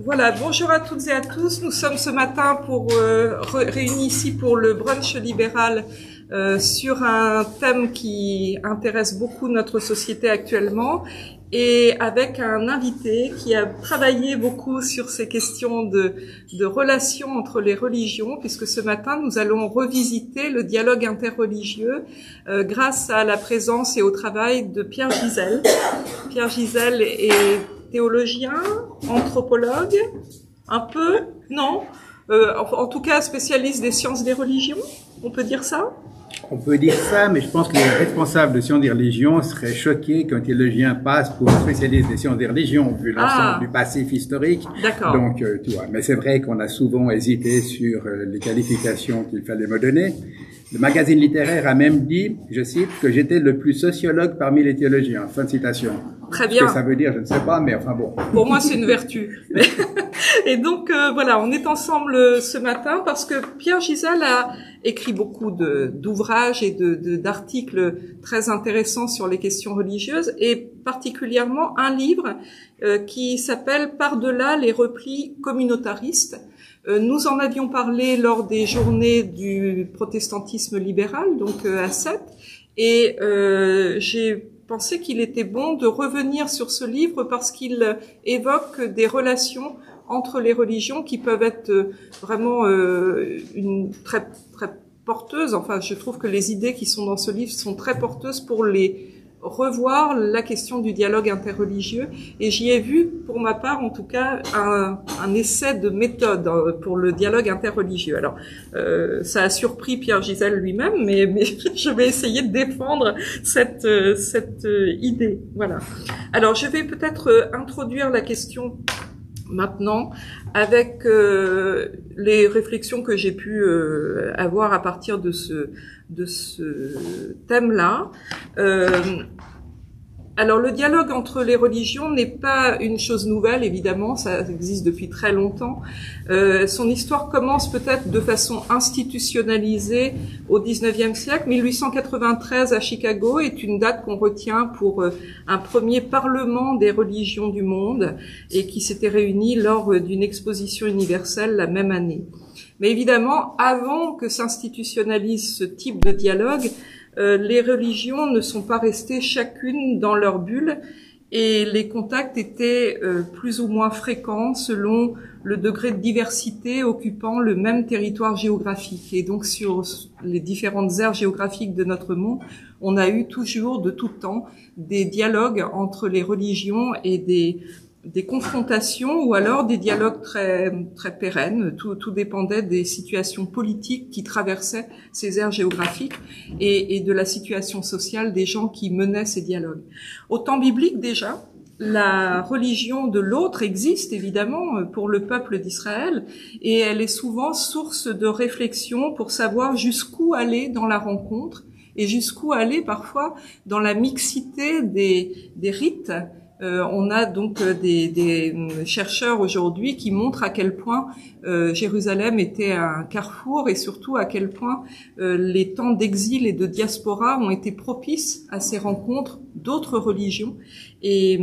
Voilà, bonjour à toutes et à tous. Nous sommes ce matin réunis ici pour le brunch libéral sur un thème qui intéresse beaucoup notre société actuellement et avec un invité qui a travaillé beaucoup sur ces questions de relations entre les religions, puisque ce matin nous allons revisiter le dialogue interreligieux grâce à la présence et au travail de Pierre Gisèle. Pierre Gisèle est théologien, anthropologue, un peu, non, en tout cas spécialiste des sciences des religions, on peut dire ça? On peut dire ça, mais je pense que les responsables de sciences des religions seraient choqués qu'un théologien passe pour spécialiste des sciences des religions, vu l'ensemble du passif historique. D'accord. Donc, tu vois. Mais c'est vrai qu'on a souvent hésité sur les qualifications qu'il fallait me donner. Le magazine littéraire a même dit, je cite, que j'étais le plus sociologue parmi les théologiens. Fin de citation. Très bien. Ce que ça veut dire, je ne sais pas, mais enfin bon. Pour moi, c'est une vertu. Et donc, voilà, on est ensemble ce matin parce que Pierre Gisèle a écrit beaucoup d'ouvrages et d'articles très intéressants sur les questions religieuses et particulièrement un livre qui s'appelle « Par-delà les replis communautaristes ». Nous en avions parlé lors des journées du protestantisme libéral, donc à Sète, et j'ai pensé qu'il était bon de revenir sur ce livre parce qu'il évoque des relations entre les religions qui peuvent être vraiment très porteuses. Enfin, je trouve que les idées qui sont dans ce livre sont très porteuses pour revoir la question du dialogue interreligieux, et j'y ai vu, pour ma part en tout cas, un essai de méthode pour le dialogue interreligieux. Alors, ça a surpris Pierre Gisèle lui-même, mais je vais essayer de défendre cette idée. Voilà. Alors, je vais peut-être introduire la question maintenant avec les réflexions que j'ai pu avoir à partir de ce thème-là. Alors, le dialogue entre les religions n'est pas une chose nouvelle, évidemment, ça existe depuis très longtemps. Son histoire commence peut-être de façon institutionnalisée au XIXe siècle. 1893 à Chicago est une date qu'on retient pour un premier parlement des religions du monde et qui s'était réuni lors d'une exposition universelle la même année. Mais évidemment, avant que s'institutionnalise ce type de dialogue, les religions ne sont pas restées chacune dans leur bulle et les contacts étaient plus ou moins fréquents selon le degré de diversité occupant le même territoire géographique. Et donc sur les différentes aires géographiques de notre monde, on a eu toujours, de tout temps, des dialogues entre les religions et des confrontations ou alors des dialogues très pérennes. Tout dépendait des situations politiques qui traversaient ces aires géographiques et de la situation sociale des gens qui menaient ces dialogues. Au temps biblique déjà, la religion de l'autre existe évidemment pour le peuple d'Israël et elle est souvent source de réflexion pour savoir jusqu'où aller dans la rencontre et jusqu'où aller parfois dans la mixité des rites. On a donc des chercheurs aujourd'hui qui montrent à quel point Jérusalem était un carrefour et surtout à quel point les temps d'exil et de diaspora ont été propices à ces rencontres d'autres religions et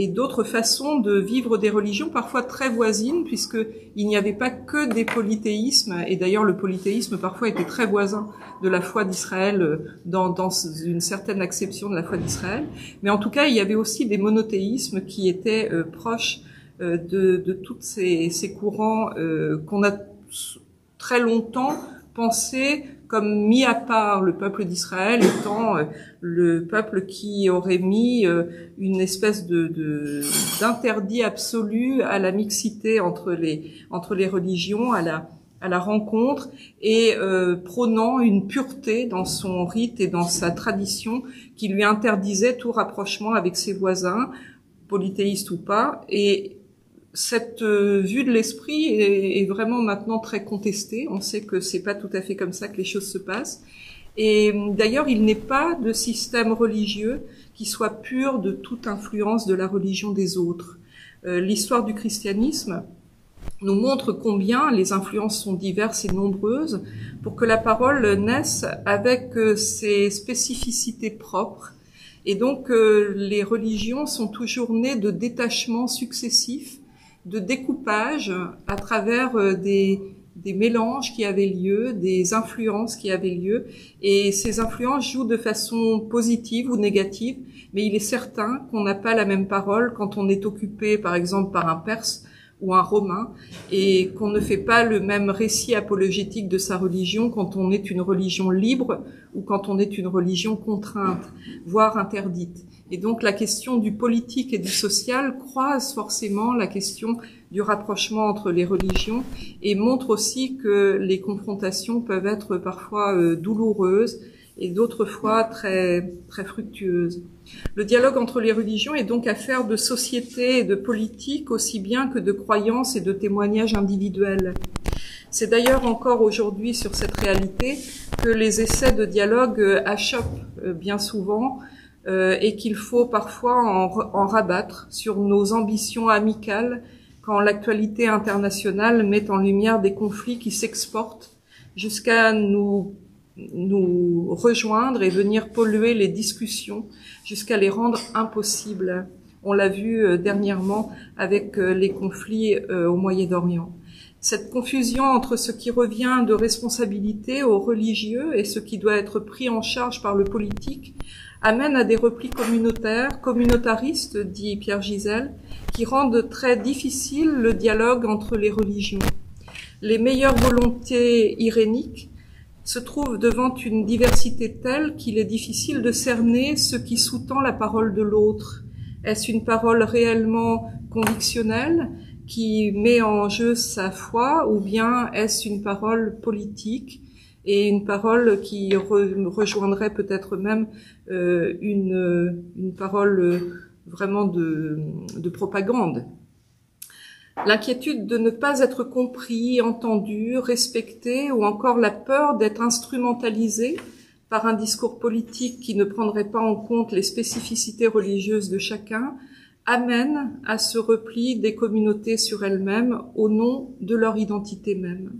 d'autres façons de vivre des religions parfois très voisines, puisque il n'y avait pas que des polythéismes, et d'ailleurs le polythéisme parfois était très voisin de la foi d'Israël dans une certaine acception de la foi d'Israël, mais en tout cas il y avait aussi des monothéismes qui étaient proches de tous ces courants qu'on a très longtemps pensé comme mis à part le peuple d'Israël étant le peuple qui aurait mis une espèce d'interdit absolu à la mixité entre les religions, à la rencontre et prônant une pureté dans son rite et dans sa tradition qui lui interdisait tout rapprochement avec ses voisins, polythéistes ou pas. Et cette vue de l'esprit est vraiment maintenant très contestée. On sait que c'est pas tout à fait comme ça que les choses se passent. Et d'ailleurs, il n'est pas de système religieux qui soit pur de toute influence de la religion des autres. L'histoire du christianisme nous montre combien les influences sont diverses et nombreuses pour que la parole naisse avec ses spécificités propres. Et donc, les religions sont toujours nées de détachements successifs de découpage à travers des mélanges qui avaient lieu, des influences qui avaient lieu, et ces influences jouent de façon positive ou négative, mais il est certain qu'on n'a pas la même parole quand on est occupé, par exemple, par un Perse ou un Romain, et qu'on ne fait pas le même récit apologétique de sa religion quand on est une religion libre ou quand on est une religion contrainte, voire interdite. Et donc la question du politique et du social croise forcément la question du rapprochement entre les religions et montre aussi que les confrontations peuvent être parfois douloureuses et d'autres fois très fructueuses. Le dialogue entre les religions est donc affaire de société et de politique aussi bien que de croyances et de témoignages individuels. C'est d'ailleurs encore aujourd'hui sur cette réalité que les essais de dialogue achoppent bien souvent et qu'il faut parfois en rabattre sur nos ambitions amicales quand l'actualité internationale met en lumière des conflits qui s'exportent jusqu'à nous rejoindre et venir polluer les discussions, jusqu'à les rendre impossibles. On l'a vu dernièrement avec les conflits au Moyen-Orient. Cette confusion entre ce qui revient de responsabilité aux religieux et ce qui doit être pris en charge par le politique amène à des replis communautaires, communautaristes, dit Pierre Gisèle, qui rendent très difficile le dialogue entre les religions. Les meilleures volontés iréniques se trouvent devant une diversité telle qu'il est difficile de cerner ce qui sous-tend la parole de l'autre. Est-ce une parole réellement convictionnelle qui met en jeu sa foi, ou bien est-ce une parole politique et une parole qui rejoindrait peut-être même une parole vraiment de propagande? L'inquiétude de ne pas être compris, entendu, respecté, ou encore la peur d'être instrumentalisé par un discours politique qui ne prendrait pas en compte les spécificités religieuses de chacun, amène à ce repli des communautés sur elles-mêmes au nom de leur identité même.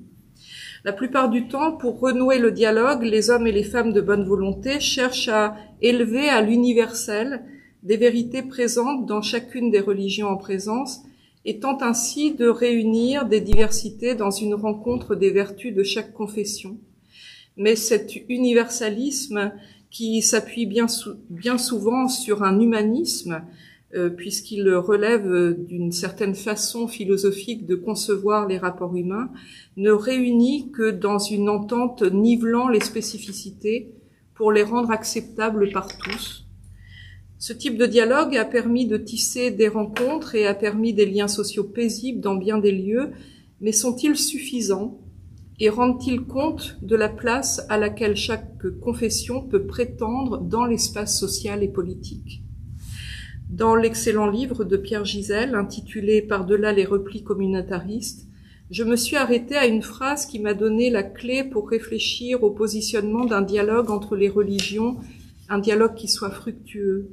La plupart du temps, pour renouer le dialogue, les hommes et les femmes de bonne volonté cherchent à élever à l'universel des vérités présentes dans chacune des religions en présence, et tentent ainsi de réunir des diversités dans une rencontre des vertus de chaque confession. Mais cet universalisme, qui s'appuie bien souvent sur un humanisme, puisqu'il relève d'une certaine façon philosophique de concevoir les rapports humains, ne réunit que dans une entente nivelant les spécificités pour les rendre acceptables par tous. Ce type de dialogue a permis de tisser des rencontres et a permis des liens sociaux paisibles dans bien des lieux, mais sont-ils suffisants et rendent-ils compte de la place à laquelle chaque confession peut prétendre dans l'espace social et politique? Dans l'excellent livre de Pierre Gisèle, intitulé « Par-delà les replis communautaristes », je me suis arrêtée à une phrase qui m'a donné la clé pour réfléchir au positionnement d'un dialogue entre les religions, un dialogue qui soit fructueux.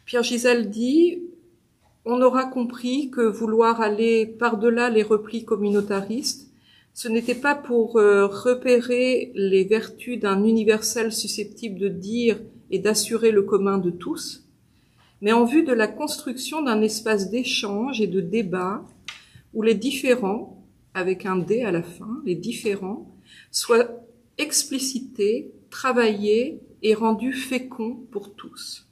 Pierre Gisèle dit « On aura compris que vouloir aller par-delà les replis communautaristes, ce n'était pas pour repérer les vertus d'un universel susceptible de dire et d'assurer le commun de tous, mais en vue de la construction d'un espace d'échange et de débat où les différents, avec un D à la fin, les différents, soient explicités, travaillés et rendus féconds pour tous. »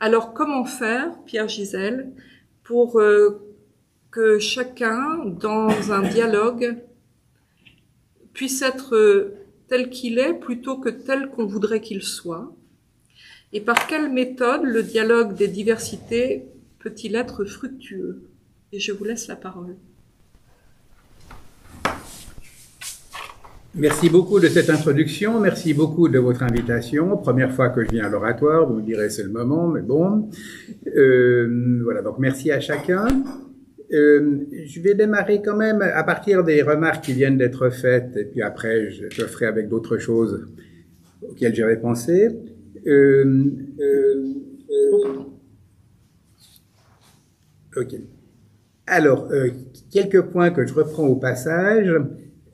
Alors comment faire, Pierre Gisèle, pour que chacun, dans un dialogue, puisse être tel qu'il est plutôt que tel qu'on voudrait qu'il soit? Et par quelle méthode le dialogue des diversités peut-il être fructueux? Et je vous laisse la parole. Merci beaucoup de cette introduction, merci beaucoup de votre invitation. Première fois que je viens à l'oratoire, vous me direz c'est le moment, mais bon. Voilà, donc merci à chacun. Je vais démarrer quand même à partir des remarques qui viennent d'être faites, et puis après je ferai avec d'autres choses auxquelles j'avais pensé. Ok. Alors, quelques points que je reprends au passage.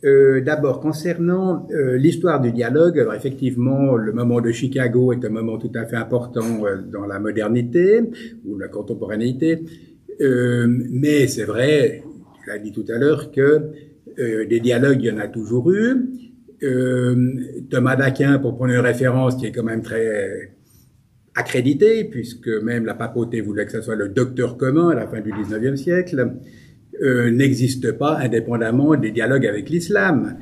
D'abord, concernant l'histoire du dialogue, alors effectivement, le moment de Chicago est un moment tout à fait important dans la modernité ou la contemporanéité. Mais c'est vrai, je l'ai dit tout à l'heure, que des dialogues, il y en a toujours eu. Thomas d'Aquin, pour prendre une référence qui est quand même très accrédité, puisque même la papauté voulait que ce soit le docteur commun à la fin du XIXe siècle, n'existe pas indépendamment des dialogues avec l'islam.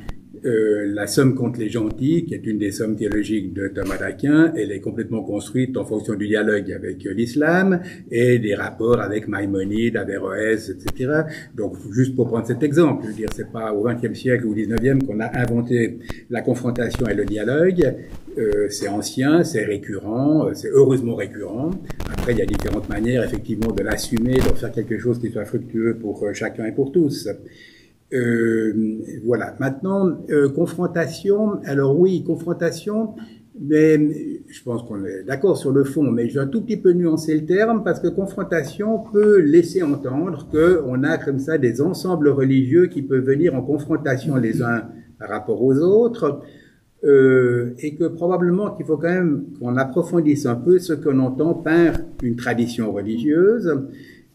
La somme contre les gentils, qui est une des sommes théologiques de Thomas d'Aquin, elle est complètement construite en fonction du dialogue avec l'islam et des rapports avec Maïmonide, Averroès, etc. Donc, juste pour prendre cet exemple, je veux dire, c'est pas au XXe siècle ou au XIXe qu'on a inventé la confrontation et le dialogue. C'est ancien, c'est récurrent, c'est heureusement récurrent. Après, il y a différentes manières, effectivement, de l'assumer, d'en faire quelque chose qui soit fructueux pour chacun et pour tous. Voilà. Maintenant, confrontation. Alors oui, confrontation, mais je pense qu'on est d'accord sur le fond, mais je vais un tout petit peu nuancer le terme parce que confrontation peut laisser entendre qu'on a comme ça des ensembles religieux qui peuvent venir en confrontation les uns par rapport aux autres, et que probablement qu'il faut quand même qu'on approfondisse un peu ce qu'on entend par une tradition religieuse.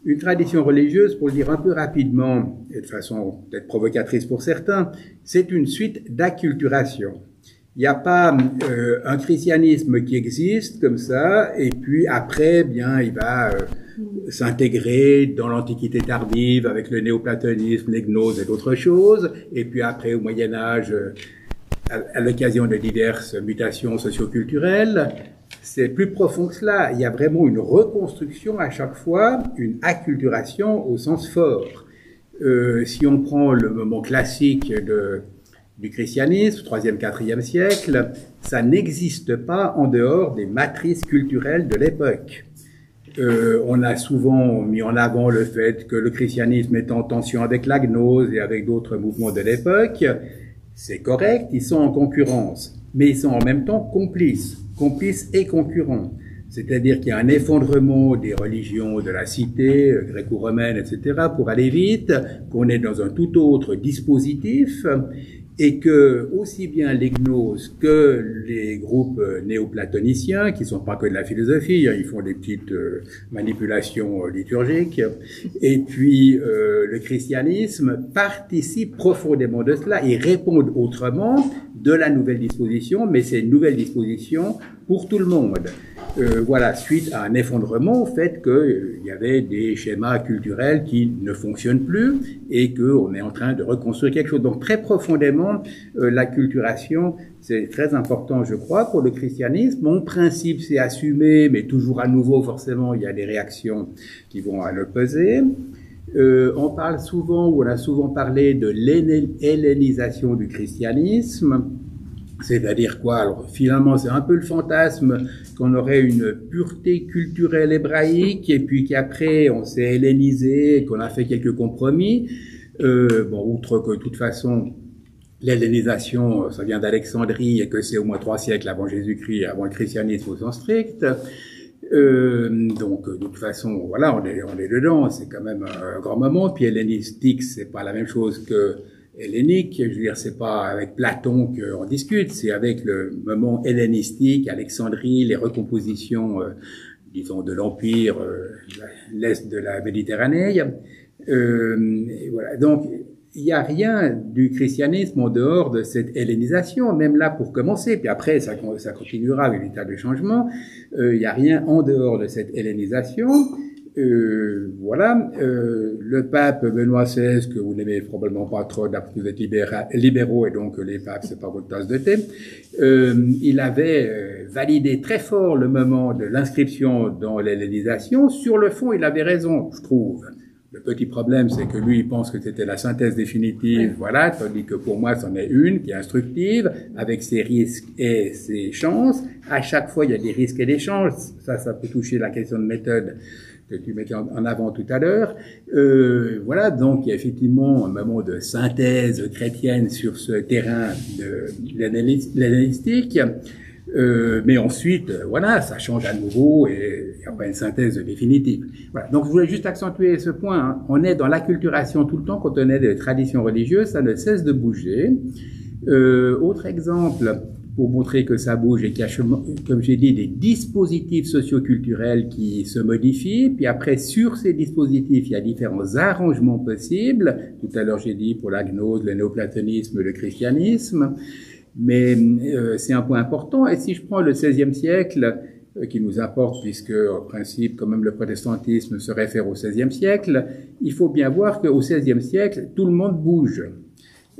Une tradition religieuse, pour le dire un peu rapidement, et de façon peut-être provocatrice pour certains, c'est une suite d'acculturation. Il n'y a pas un christianisme qui existe comme ça, et puis après, bien, il va s'intégrer dans l'Antiquité tardive avec le néoplatonisme, les gnoses et d'autres choses, et puis après, au Moyen-Âge, à l'occasion de diverses mutations socioculturelles. C'est plus profond que cela. Il y a vraiment une reconstruction à chaque fois, une acculturation au sens fort. Si on prend le moment classique du christianisme, 3e, 4e siècle, ça n'existe pas en dehors des matrices culturelles de l'époque. On a souvent mis en avant le fait que le christianisme est en tension avec la gnose et avec d'autres mouvements de l'époque. C'est correct, ils sont en concurrence, mais ils sont en même temps complices et concurrents. C'est-à-dire qu'il y a un effondrement des religions de la cité, gréco-romaine, etc., pour aller vite, qu'on est dans un tout autre dispositif, et que aussi bien les gnoses que les groupes néoplatoniciens, qui sont pas que de la philosophie, hein, ils font des petites manipulations liturgiques, et puis le christianisme participent profondément de cela et répondent autrement de la nouvelle disposition, mais c'est une nouvelle disposition pour tout le monde. Voilà, suite à un effondrement au fait qu'il y avait des schémas culturels qui ne fonctionnent plus et qu'on est en train de reconstruire quelque chose. Donc très profondément, l'acculturation, c'est très important, je crois, pour le christianisme. En principe, c'est assumé, mais toujours à nouveau, forcément, il y a des réactions qui vont à l'opposé. On parle souvent, ou on a souvent parlé de l'hellénisation du christianisme. C'est-à-dire quoi? Alors, finalement, c'est un peu le fantasme qu'on aurait une pureté culturelle hébraïque et puis qu'après, on s'est hellénisé, qu'on a fait quelques compromis. Bon, outre que, de toute façon, l'hellénisation, ça vient d'Alexandrie et que c'est au moins 3 siècles avant Jésus-Christ, avant le christianisme au sens strict. Donc, de toute façon, voilà, on est dedans. C'est quand même un grand moment. Puis hellénistique, c'est pas la même chose que hellénique, je veux dire, c'est pas avec Platon qu'on discute, c'est avec le moment hellénistique, Alexandrie, les recompositions, disons, de l'Empire, l'Est de la Méditerranée. Voilà. Donc, il n'y a rien du christianisme en dehors de cette hellénisation, même là pour commencer, puis après ça continuera avec des tas de changements. Il n'y a rien en dehors de cette hellénisation. Voilà, le pape Benoît XVI, que vous n'aimez probablement pas trop, d'après que vous êtes libéraux et donc les papes, c'est pas votre tasse de thé, il avait validé très fort le moment de l'inscription dans l'hellénisation. Sur le fond, il avait raison, je trouve. Le petit problème, c'est que lui, il pense que c'était la synthèse définitive, voilà, tandis que pour moi, c'en est une qui est instructive, avec ses risques et ses chances. À chaque fois, il y a des risques et des chances. Ça peut toucher la question de méthode que tu mettais en avant tout à l'heure. Voilà, donc il y a effectivement un moment de synthèse chrétienne sur ce terrain de l'hellénistique. Mais ensuite, voilà, ça change à nouveau et il n'y a pas une synthèse définitive. Voilà. Donc, je voulais juste accentuer ce point. Hein. On est dans l'acculturation tout le temps quand on est des traditions religieuses, ça ne cesse de bouger. Autre exemple, pour montrer que ça bouge et qu'il y a, comme j'ai dit, des dispositifs socioculturels qui se modifient. Puis après, sur ces dispositifs, il y a différents arrangements possibles. Tout à l'heure, j'ai dit pour la gnose, le néoplatonisme, le christianisme. Mais c'est un point important. Et si je prends le XVIe siècle, qui nous importe puisque, en principe, quand même le protestantisme se réfère au XVIe siècle, il faut bien voir qu'au XVIe siècle, tout le monde bouge.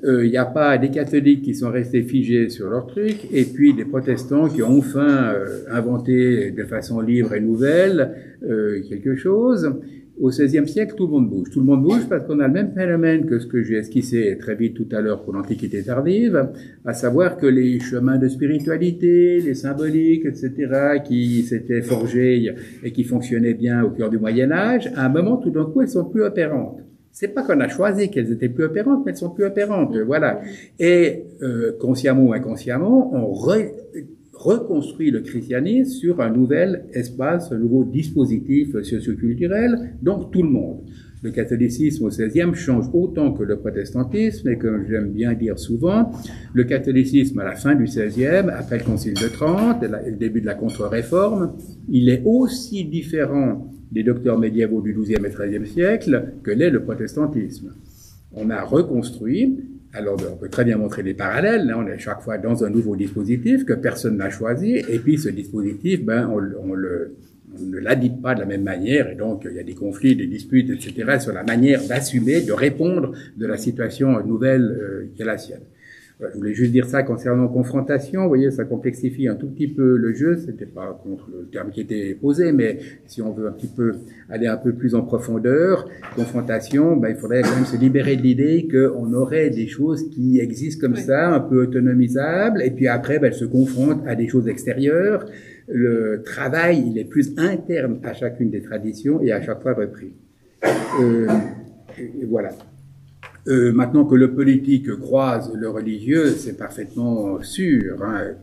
Il n'y a pas des catholiques qui sont restés figés sur leur truc, et puis des protestants qui ont enfin inventé de façon libre et nouvelle quelque chose. Au XVIe siècle, tout le monde bouge. Tout le monde bouge parce qu'on a le même phénomène que ce que j'ai esquissé très vite tout à l'heure pour l'Antiquité tardive, à savoir que les chemins de spiritualité, les symboliques, etc., qui s'étaient forgés et qui fonctionnaient bien au cœur du Moyen-Âge, à un moment, tout d'un coup, elles sont plus opérantes. C'est pas qu'on a choisi qu'elles étaient plus opérantes, mais elles sont plus opérantes, voilà. Et consciemment ou inconsciemment, on reconstruit le christianisme sur un nouvel espace, un nouveau dispositif socioculturel, donc tout le monde. Le catholicisme au XVIe change autant que le protestantisme, et comme j'aime bien dire souvent, le catholicisme à la fin du XVIe, après le Concile de Trente et le début de la Contre-Réforme, il est aussi différent des docteurs médiévaux du XIIe et XIIIe siècle que l'est le protestantisme. On a reconstruit, alors on peut très bien montrer des parallèles, là, on est chaque fois dans un nouveau dispositif que personne n'a choisi, et puis ce dispositif, on ne l'habite pas de la même manière, et donc il y a des conflits, des disputes, etc., sur la manière d'assumer, de répondre de la situation nouvelle qui est la sienne. Voilà, je voulais juste dire ça concernant confrontation. Vous voyez, ça complexifie un tout petit peu le jeu. C'était pas contre le terme qui était posé, mais si on veut un petit peu aller un peu plus en profondeur, confrontation, il faudrait quand même se libérer de l'idée qu'on aurait des choses qui existent comme ça, un peu autonomisables, et puis après, elles se confrontent à des choses extérieures. Le travail, il est plus interne à chacune des traditions et à chaque fois repris. Et voilà. Maintenant que le politique croise le religieux, c'est parfaitement sûr. Hein.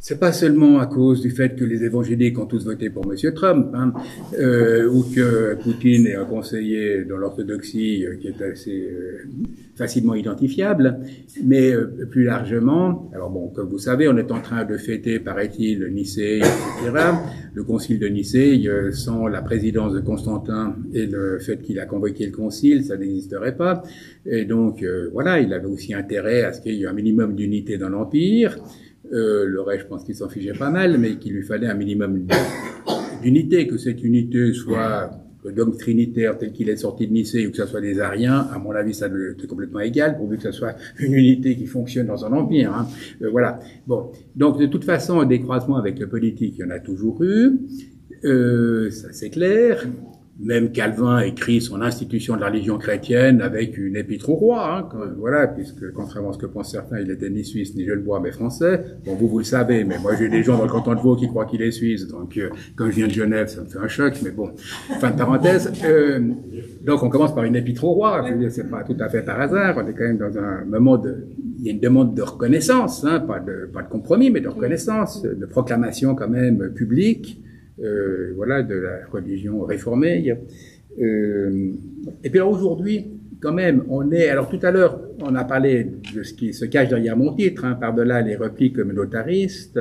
C'est pas seulement à cause du fait que les évangéliques ont tous voté pour Monsieur Trump, hein, ou que Poutine est un conseiller dans l'orthodoxie qui est assez facilement identifiable, mais plus largement, alors bon, comme vous savez, on est en train de fêter, paraît-il, Nicée, etc. Le concile de Nicée, sans la présidence de Constantin et le fait qu'il a convoqué le concile, ça n'existerait pas. Et donc, voilà, il avait aussi intérêt à ce qu'il y ait un minimum d'unité dans l'Empire. Le reste, je pense qu'il s'en fichait pas mal, mais qu'il lui fallait un minimum d'unité, que cette unité soit le dogme trinitaire tel qu'il est sorti de Nicée ou que ce soit des Ariens, à mon avis, ça est complètement égal, pourvu que ce soit une unité qui fonctionne dans un empire. Hein. Voilà. Bon. Donc, de toute façon, des croisements avec le politique, il y en a toujours eu. Ça, c'est clair. Même Calvin écrit son institution de la religion chrétienne avec une épître au roi, hein, voilà, puisque contrairement à ce que pensent certains, il était ni suisse ni genevois mais français. Bon, vous le savez, mais moi j'ai des gens dans le canton de Vaud qui croient qu'il est suisse, donc quand je viens de Genève, ça me fait un choc, mais bon, fin de parenthèse. Donc on commence par une épître au roi, je veux dire, c'est pas tout à fait par hasard, on est quand même dans un moment il y a une demande de reconnaissance, hein, pas de compromis, mais de reconnaissance, de proclamation quand même publique. Voilà, de la religion réformée. Et puis alors aujourd'hui, quand même, alors tout à l'heure, on a parlé de ce qui se cache derrière mon titre, hein, par-delà les replis communautaristes.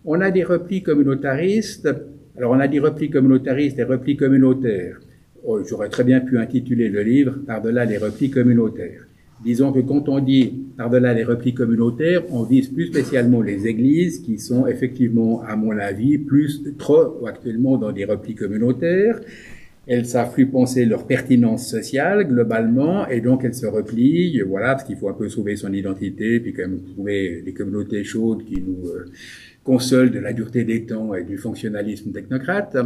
On a des replis communautaristes, alors on a des replis communautaristes et replis communautaires. J'aurais très bien pu intituler le livre « Par-delà les replis communautaires ». Disons que quand on dit par-delà les replis communautaires, on vise plus spécialement les églises qui sont effectivement, à mon avis, trop actuellement dans des replis communautaires. Elles savent plus penser leur pertinence sociale globalement et donc elles se replient, voilà, parce qu'il faut un peu sauver son identité, puis quand même trouver des communautés chaudes qui nous consolent de la dureté des temps et du fonctionnalisme technocrate.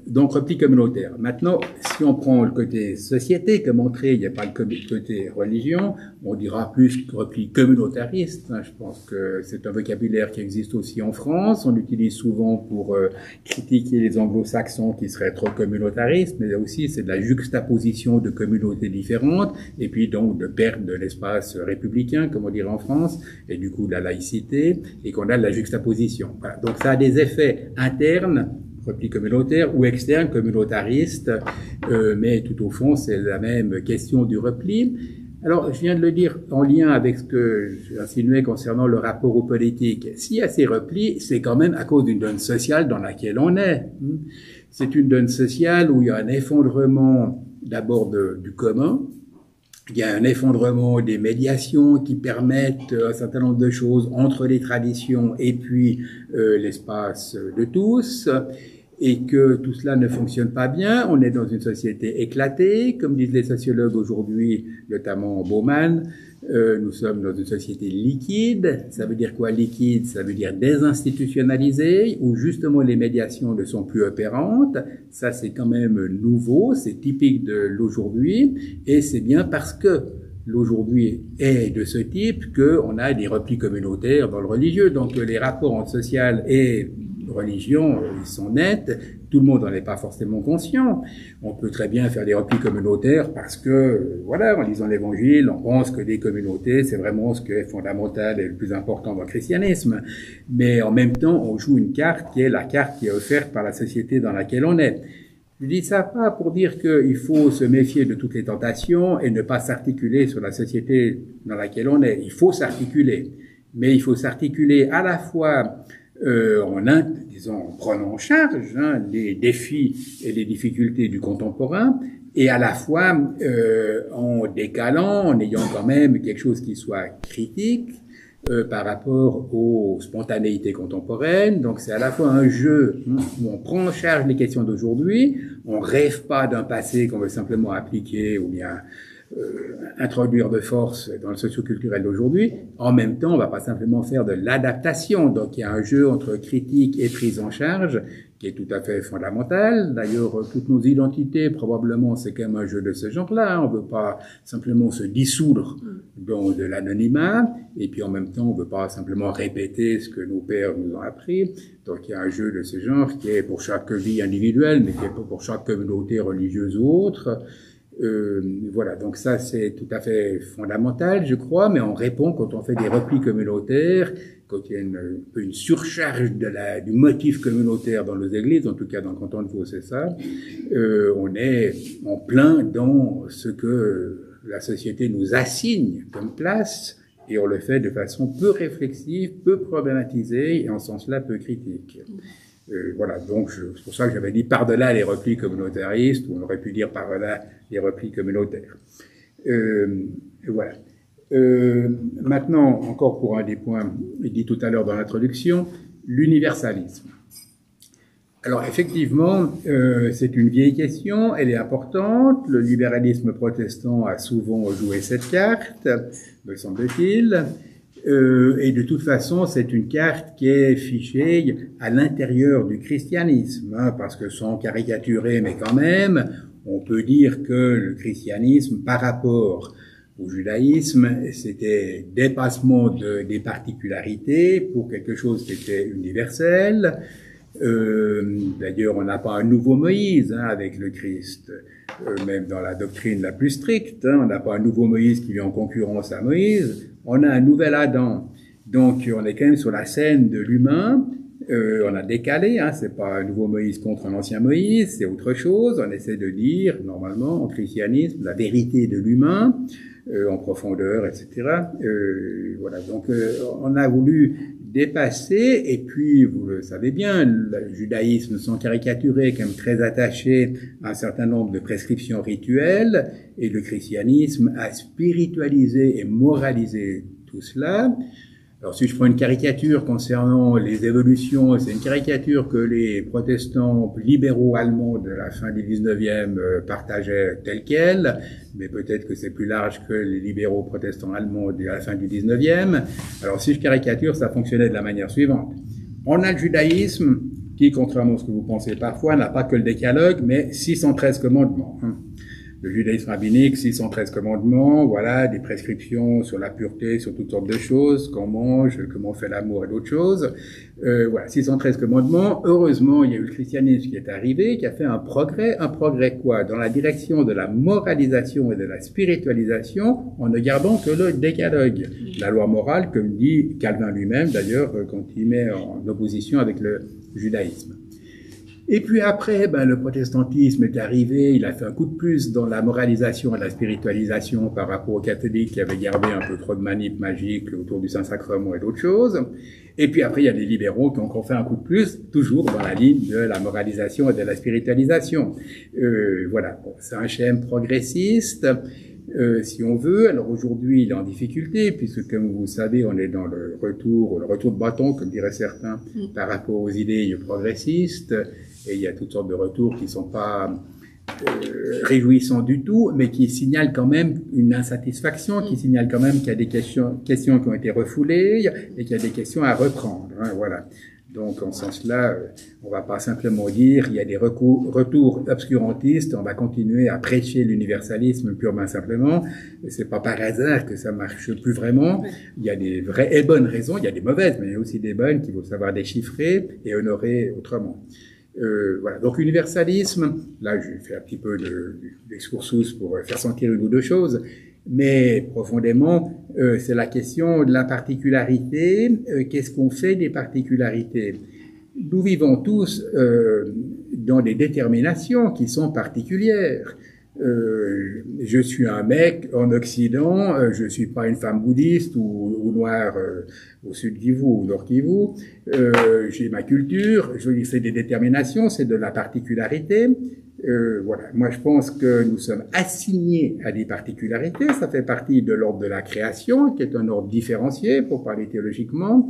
Donc repli communautaire. Maintenant, si on prend le côté société comme entrée, il n'y a pas le côté religion, on dira plus repli communautariste. Hein, je pense que c'est un vocabulaire qui existe aussi en France. On l'utilise souvent pour critiquer les anglo-saxons qui seraient trop communautaristes, mais là aussi c'est de la juxtaposition de communautés différentes et puis donc de perte de l'espace républicain, comme on dirait en France, et du coup de la laïcité, et qu'on a de la juxtaposition. Voilà. Donc ça a des effets internes, repli communautaire, ou externe, communautariste, mais tout au fond, c'est la même question du repli. Alors, je viens de le dire en lien avec ce que j'insinuais concernant le rapport aux politiques. S'il y a ces replis, c'est quand même à cause d'une donne sociale dans laquelle on est. C'est une donne sociale où il y a un effondrement d'abord du commun. Il y a un effondrement des médiations qui permettent un certain nombre de choses entre les traditions et puis l'espace de tous. Et que tout cela ne fonctionne pas bien. On est dans une société éclatée, comme disent les sociologues aujourd'hui, notamment Bauman. Nous sommes dans une société liquide. Ça veut dire quoi liquide? Ça veut dire désinstitutionnalisée, où justement les médiations ne sont plus opérantes. Ça, c'est quand même nouveau, c'est typique de l'aujourd'hui, et c'est bien parce que l'aujourd'hui est de ce type qu'on a des replis communautaires dans le religieux. Donc les rapports entre social et religion, ils sont nets, tout le monde n'en est pas forcément conscient. On peut très bien faire des replis communautaires parce que, voilà, en lisant l'Évangile, on pense que les communautés, c'est vraiment ce qui est fondamental et le plus important dans le christianisme. Mais en même temps, on joue une carte qui est la carte qui est offerte par la société dans laquelle on est. Je dis ça pas pour dire qu'il faut se méfier de toutes les tentations et ne pas s'articuler sur la société dans laquelle on est. Il faut s'articuler. Mais il faut s'articuler à la fois en prenant en charge les défis et les difficultés du contemporain, et à la fois en décalant, en ayant quand même quelque chose qui soit critique par rapport aux spontanéités contemporaines. Donc c'est à la fois un jeu où on prend en charge les questions d'aujourd'hui, on rêve pas d'un passé qu'on veut simplement appliquer ou bien introduire de force dans le socio-culturel d'aujourd'hui. En même temps, on va pas simplement faire de l'adaptation. Donc, il y a un jeu entre critique et prise en charge qui est tout à fait fondamental. D'ailleurs, toutes nos identités, probablement, c'est quand même un jeu de ce genre-là. On veut pas simplement se dissoudre dans de l'anonymat. Et puis, en même temps, on veut pas simplement répéter ce que nos pères nous ont appris. Donc, il y a un jeu de ce genre qui est pour chaque vie individuelle, mais qui est pour chaque communauté religieuse ou autre. Voilà, donc ça c'est tout à fait fondamental, je crois, mais on répond quand on fait des replis communautaires, quand il y a une surcharge du motif communautaire dans nos églises, en tout cas dans le canton de Vaud, c'est ça, on est en plein dans ce que la société nous assigne comme place, et on le fait de façon peu réflexive, peu problématisée, et en ce sens-là peu critique. Voilà, donc c'est pour ça que j'avais dit par-delà les replis communautaristes, ou on aurait pu dire par-delà les replis communautaires. Voilà. Maintenant, encore pour un des points dit tout à l'heure dans l'introduction, l'universalisme. Alors effectivement, c'est une vieille question, elle est importante. Le libéralisme protestant a souvent joué cette carte, me semble-t-il. Et de toute façon, c'est une carte qui est fichée à l'intérieur du christianisme, parce que sans caricaturer, mais quand même, on peut dire que le christianisme, par rapport au judaïsme, c'était dépassement des particularités pour quelque chose qui était universel. D'ailleurs, on n'a pas un nouveau Moïse avec le Christ, même dans la doctrine la plus stricte, on n'a pas un nouveau Moïse qui vient en concurrence à Moïse, on a un nouvel Adam. Donc, on est quand même sur la scène de l'humain, on a décalé, c'est pas un nouveau Moïse contre un ancien Moïse, c'est autre chose, on essaie de dire, normalement, en christianisme, la vérité de l'humain, en profondeur, etc. Voilà, donc on a voulu dépasser, et puis vous le savez bien, le judaïsme, sans caricaturer, est quand même très attaché à un certain nombre de prescriptions rituelles, et le christianisme a spiritualisé et moralisé tout cela. Alors si je prends une caricature concernant les évolutions, c'est une caricature que les protestants libéraux allemands de la fin du 19e partageaient telle quelle, mais peut-être que c'est plus large que les libéraux protestants allemands de la fin du 19e. Alors si je caricature, ça fonctionnait de la manière suivante. On a le judaïsme qui, contrairement à ce que vous pensez parfois, n'a pas que le décalogue, mais 613 commandements. Le judaïsme rabbinique, 613 commandements, voilà, des prescriptions sur la pureté, sur toutes sortes de choses, qu'on mange, comment on fait l'amour et d'autres choses. Voilà, 613 commandements. Heureusement, il y a eu le christianisme qui est arrivé, qui a fait un progrès quoi? Dans la direction de la moralisation et de la spiritualisation, en ne gardant que le décalogue. La loi morale, comme dit Calvin lui-même, d'ailleurs, quand il met en opposition avec le judaïsme. Et puis après, ben, le protestantisme est arrivé, il a fait un coup de plus dans la moralisation et la spiritualisation par rapport aux catholiques qui avaient gardé un peu trop de manip magique autour du Saint-Sacrement et d'autres choses. Et puis après, il y a des libéraux qui ont encore fait un coup de plus, toujours dans la ligne de la moralisation et de la spiritualisation. Voilà, bon, c'est un schème progressiste. Si on veut. Alors aujourd'hui, il est en difficulté, puisque comme vous savez, on est dans le retour de bâton, comme diraient certains, par rapport aux idées progressistes, et il y a toutes sortes de retours qui sont pas réjouissants du tout, mais qui signalent quand même une insatisfaction, qui signalent quand même qu'il y a des questions qui ont été refoulées, et qu'il y a des questions à reprendre. Hein, voilà. Donc, en ce sens-là, on va pas simplement dire il y a des retours obscurantistes, on va continuer à prêcher l'universalisme purement simplement. C'est pas par hasard que ça marche plus vraiment. Il y a des vraies et bonnes raisons, il y a des mauvaises, mais il y a aussi des bonnes qu'il faut savoir déchiffrer et honorer autrement. Voilà. Donc, universalisme, là, je fais un petit peu d'excursus pour faire sentir une ou deux choses. Mais profondément, c'est la question de la particularité. Qu'est-ce qu'on fait des particularités? Nous vivons tous dans des déterminations qui sont particulières. Je suis un mec en Occident, je suis pas une femme bouddhiste ou noire au sud Kivu ou au nord Kivu. J'ai ma culture, c'est des déterminations, c'est de la particularité. Voilà. Moi, je pense que nous sommes assignés à des particularités. Ça fait partie de l'ordre de la création, qui est un ordre différencié, pour parler théologiquement,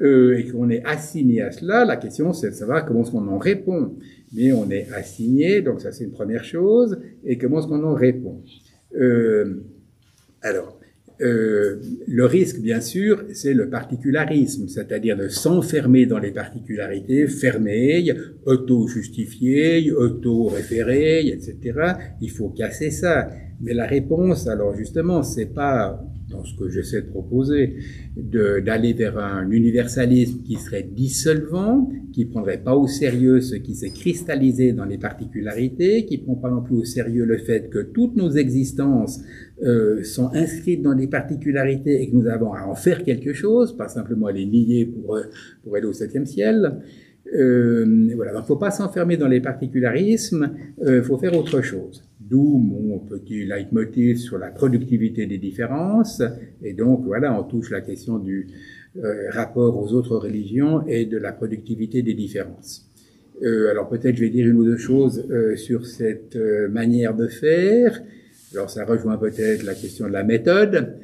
et qu'on est assigné à cela. La question, c'est de savoir comment est-ce qu'on en répond. Mais on est assigné, donc ça, c'est une première chose. Et comment est-ce qu'on en répond? Le risque, bien sûr, c'est le particularisme, c'est-à-dire de s'enfermer dans les particularités, fermées, auto-justifiées, auto-référées, etc. Il faut casser ça. Mais la réponse, alors justement, c'est pas, dans ce que j'essaie de proposer, d'aller vers un universalisme qui serait dissolvant, qui prendrait pas au sérieux ce qui s'est cristallisé dans les particularités, qui prend pas non plus au sérieux le fait que toutes nos existences sont inscrites dans des particularités et que nous avons à en faire quelque chose, pas simplement à les nier pour aller au septième ciel. Voilà, donc faut pas s'enfermer dans les particularismes, faut faire autre chose. D'où mon petit leitmotiv sur la productivité des différences, et donc voilà, on touche la question du rapport aux autres religions et de la productivité des différences. Alors peut-être je vais dire une ou deux choses sur cette manière de faire. Alors ça rejoint peut-être la question de la méthode,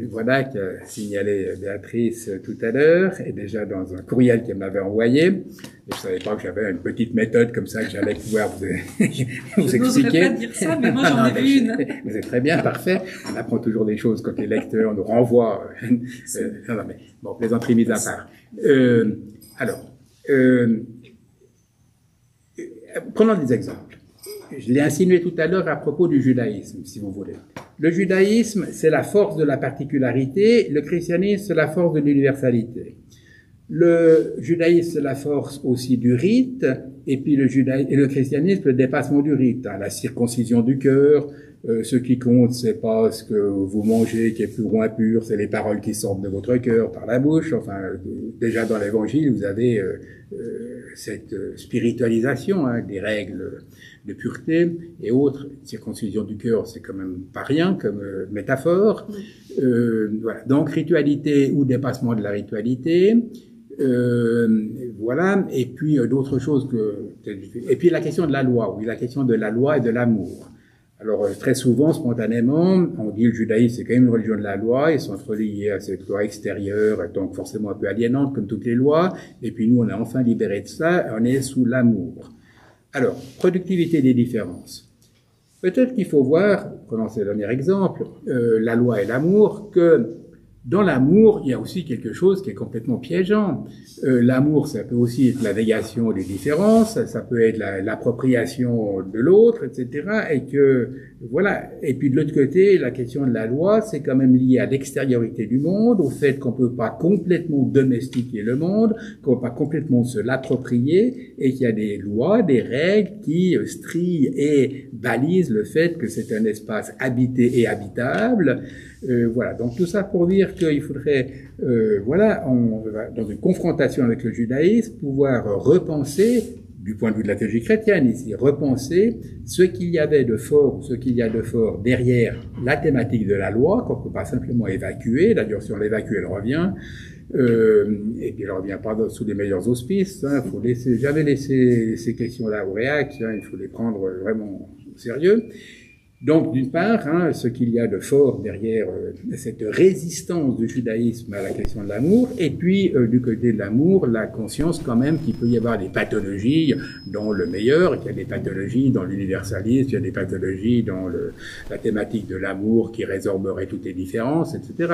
voilà, qu'a signalé Béatrice tout à l'heure, et déjà dans un courriel qu'elle m'avait envoyé. Et je savais pas que j'avais une petite méthode comme ça que j'allais pouvoir vous expliquer. Je n'oserais pas dire ça, mais moi j'en ai vu une. Mais c'est très bien, parfait. On apprend toujours des choses quand les lecteurs nous renvoient. Non, mais bon, plaisanterie mise à part. Prenons des exemples. Je l'ai insinué tout à l'heure à propos du judaïsme, si vous voulez. Le judaïsme, c'est la force de la particularité, le christianisme, c'est la force de l'universalité. Le judaïsme, c'est la force aussi du rite, et puis le christianisme, le dépassement du rite, hein, la circoncision du cœur. Ce qui compte, c'est pas ce que vous mangez qui est pur ou moins pur, c'est les paroles qui sortent de votre cœur par la bouche. Enfin, déjà dans l'Évangile, vous avez cette spiritualisation des règles de pureté et autres. Circoncision du cœur, c'est quand même pas rien comme métaphore. Voilà. Donc ritualité ou dépassement de la ritualité. Voilà. Et puis d'autres choses et puis la question de la loi, oui, la question de la loi et de l'amour. Alors, très souvent, spontanément, on dit le judaïsme, c'est quand même une religion de la loi, ils sont reliés à cette loi extérieure, donc forcément un peu aliénante, comme toutes les lois, et puis nous, on est enfin libérés de ça, on est sous l'amour. Alors, productivité des différences. Peut-être qu'il faut voir, prenons ce dernier exemple, la loi et l'amour, que dans l'amour, il y a aussi quelque chose qui est complètement piégeant. L'amour, ça peut aussi être la négation des différences, ça peut être l'appropriation de l'autre, etc. Et que, voilà. Et puis de l'autre côté, la question de la loi, c'est quand même lié à l'extériorité du monde, au fait qu'on peut pas complètement domestiquer le monde, qu'on peut pas complètement se l'approprier, et qu'il y a des lois, des règles qui strient et balisent le fait que c'est un espace habité et habitable. Voilà. Donc tout ça pour dire qu'il faudrait, voilà, dans une confrontation avec le judaïsme, pouvoir repenser du point de vue de la théologie chrétienne ici, repenser ce qu'il y avait de fort, ce qu'il y a de fort derrière la thématique de la loi, qu'on ne peut pas simplement évacuer. D'ailleurs, si on l'évacue, elle revient. Et puis elle revient pas sous les meilleurs auspices. Hein. Faut jamais laisser ces questions-là au réac. Hein. Il faut les prendre vraiment au sérieux. Donc, d'une part, hein, ce qu'il y a de fort derrière cette résistance du judaïsme à la question de l'amour, et puis du côté de l'amour, la conscience quand même qu'il peut y avoir des pathologies dans le meilleur, qu'il y a des pathologies dans l'universalisme, il y a des pathologies dans la thématique de l'amour qui résorberait toutes les différences, etc.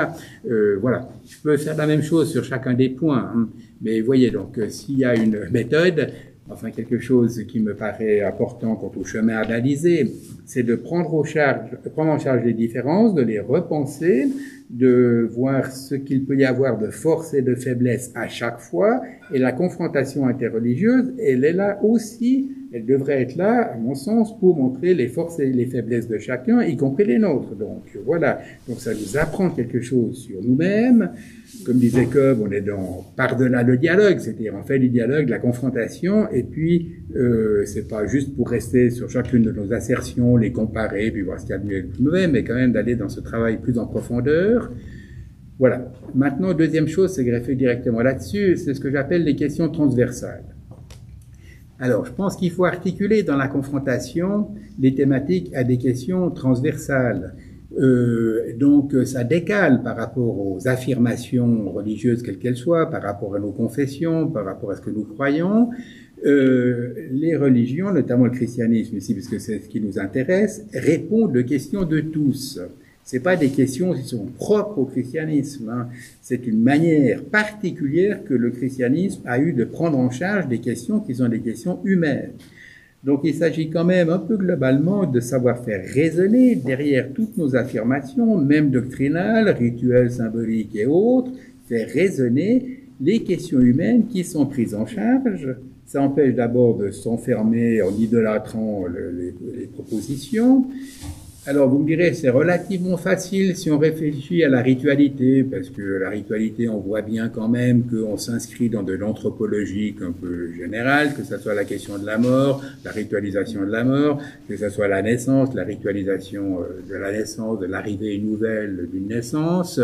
Voilà, je peux faire la même chose sur chacun des points, hein, mais voyez donc, s'il y a une méthode, enfin quelque chose qui me paraît important quant au chemin à analyser, c'est de prendre en charge les différences, de les repenser, de voir ce qu'il peut y avoir de force et de faiblesse à chaque fois, et la confrontation interreligieuse, elle est là aussi, elle devrait être là, à mon sens, pour montrer les forces et les faiblesses de chacun, y compris les nôtres. Donc voilà, donc ça nous apprend quelque chose sur nous-mêmes. Comme disait Cobb, on est par-delà le dialogue, c'est-à-dire on fait du dialogue, la confrontation, et puis c'est pas juste pour rester sur chacune de nos assertions, les comparer, puis voir ce qu'il y a de mieux et de plus mauvais, mais quand même d'aller dans ce travail plus en profondeur. Voilà. Maintenant, deuxième chose, c'est greffer directement là-dessus, c'est ce que j'appelle les questions transversales. Alors, je pense qu'il faut articuler dans la confrontation les thématiques à des questions transversales. Donc, ça décale par rapport aux affirmations religieuses, quelles qu'elles soient, par rapport à nos confessions, par rapport à ce que nous croyons. Les religions, notamment le christianisme ici, parce que c'est ce qui nous intéresse, répondent aux questions de tous. C'est pas des questions qui sont propres au christianisme, hein. C'est une manière particulière que le christianisme a eu de prendre en charge des questions qui sont des questions humaines. Donc il s'agit quand même un peu globalement de savoir faire résonner derrière toutes nos affirmations, même doctrinales, rituelles, symboliques et autres, faire résonner les questions humaines qui sont prises en charge. Ça empêche d'abord de s'enfermer en idolâtrant les propositions. Alors vous me direz, c'est relativement facile si on réfléchit à la ritualité, parce que la ritualité, on voit bien quand même qu'on s'inscrit dans de l'anthropologique un peu générale, que ce soit la question de la mort, la ritualisation de la mort, que ce soit la naissance, la ritualisation de la naissance, de l'arrivée nouvelle d'une naissance,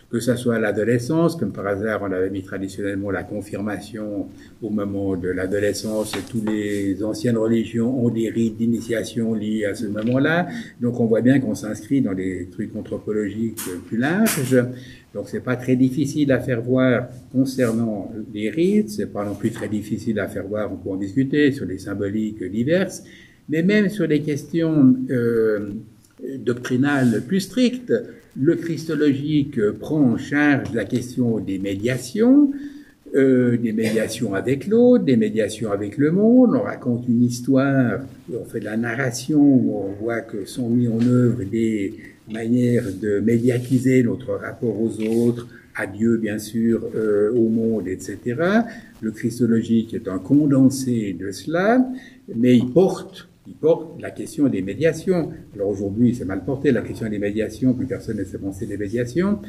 que ça soit l'adolescence, comme par hasard on avait mis traditionnellement la confirmation au moment de l'adolescence, et toutes les anciennes religions ont des rites d'initiation liés à ce moment-là, donc on voit bien qu'on s'inscrit dans des trucs anthropologiques plus larges, donc c'est pas très difficile à faire voir concernant les rites, c'est pas non plus très difficile à faire voir, on peut en discuter sur les symboliques diverses, mais même sur les questions doctrinales plus strictes, le christologique prend en charge la question des médiations avec l'autre, des médiations avec le monde. On raconte une histoire, on fait de la narration où on voit que sont mis en œuvre des manières de médiatiser notre rapport aux autres, à Dieu bien sûr, au monde, etc. Le christologique est un condensé de cela, mais il porte la question des médiations. Alors aujourd'hui, c'est mal porté, la question des médiations, plus personne ne sait penser des médiations.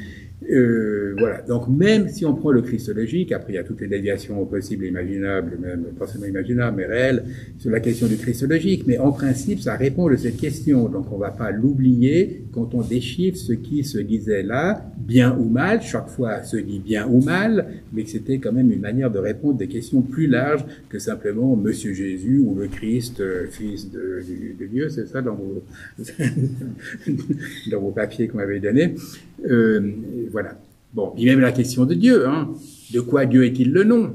Voilà. Donc même si on prend le christologique, après il y a toutes les déviations possibles et imaginables, même pas seulement imaginables, mais réelles, sur la question du christologique, mais en principe, ça répond à cette question. Donc on va pas l'oublier quand on déchiffre ce qui se disait là, bien ou mal, chaque fois se dit bien ou mal, mais que c'était quand même une manière de répondre à des questions plus larges que simplement Monsieur Jésus ou le Christ, fils de Dieu, c'est ça dans vos papiers qu'on m'avait donnés. Voilà. Bon, et même la question de Dieu, hein. De quoi Dieu est-il le nom?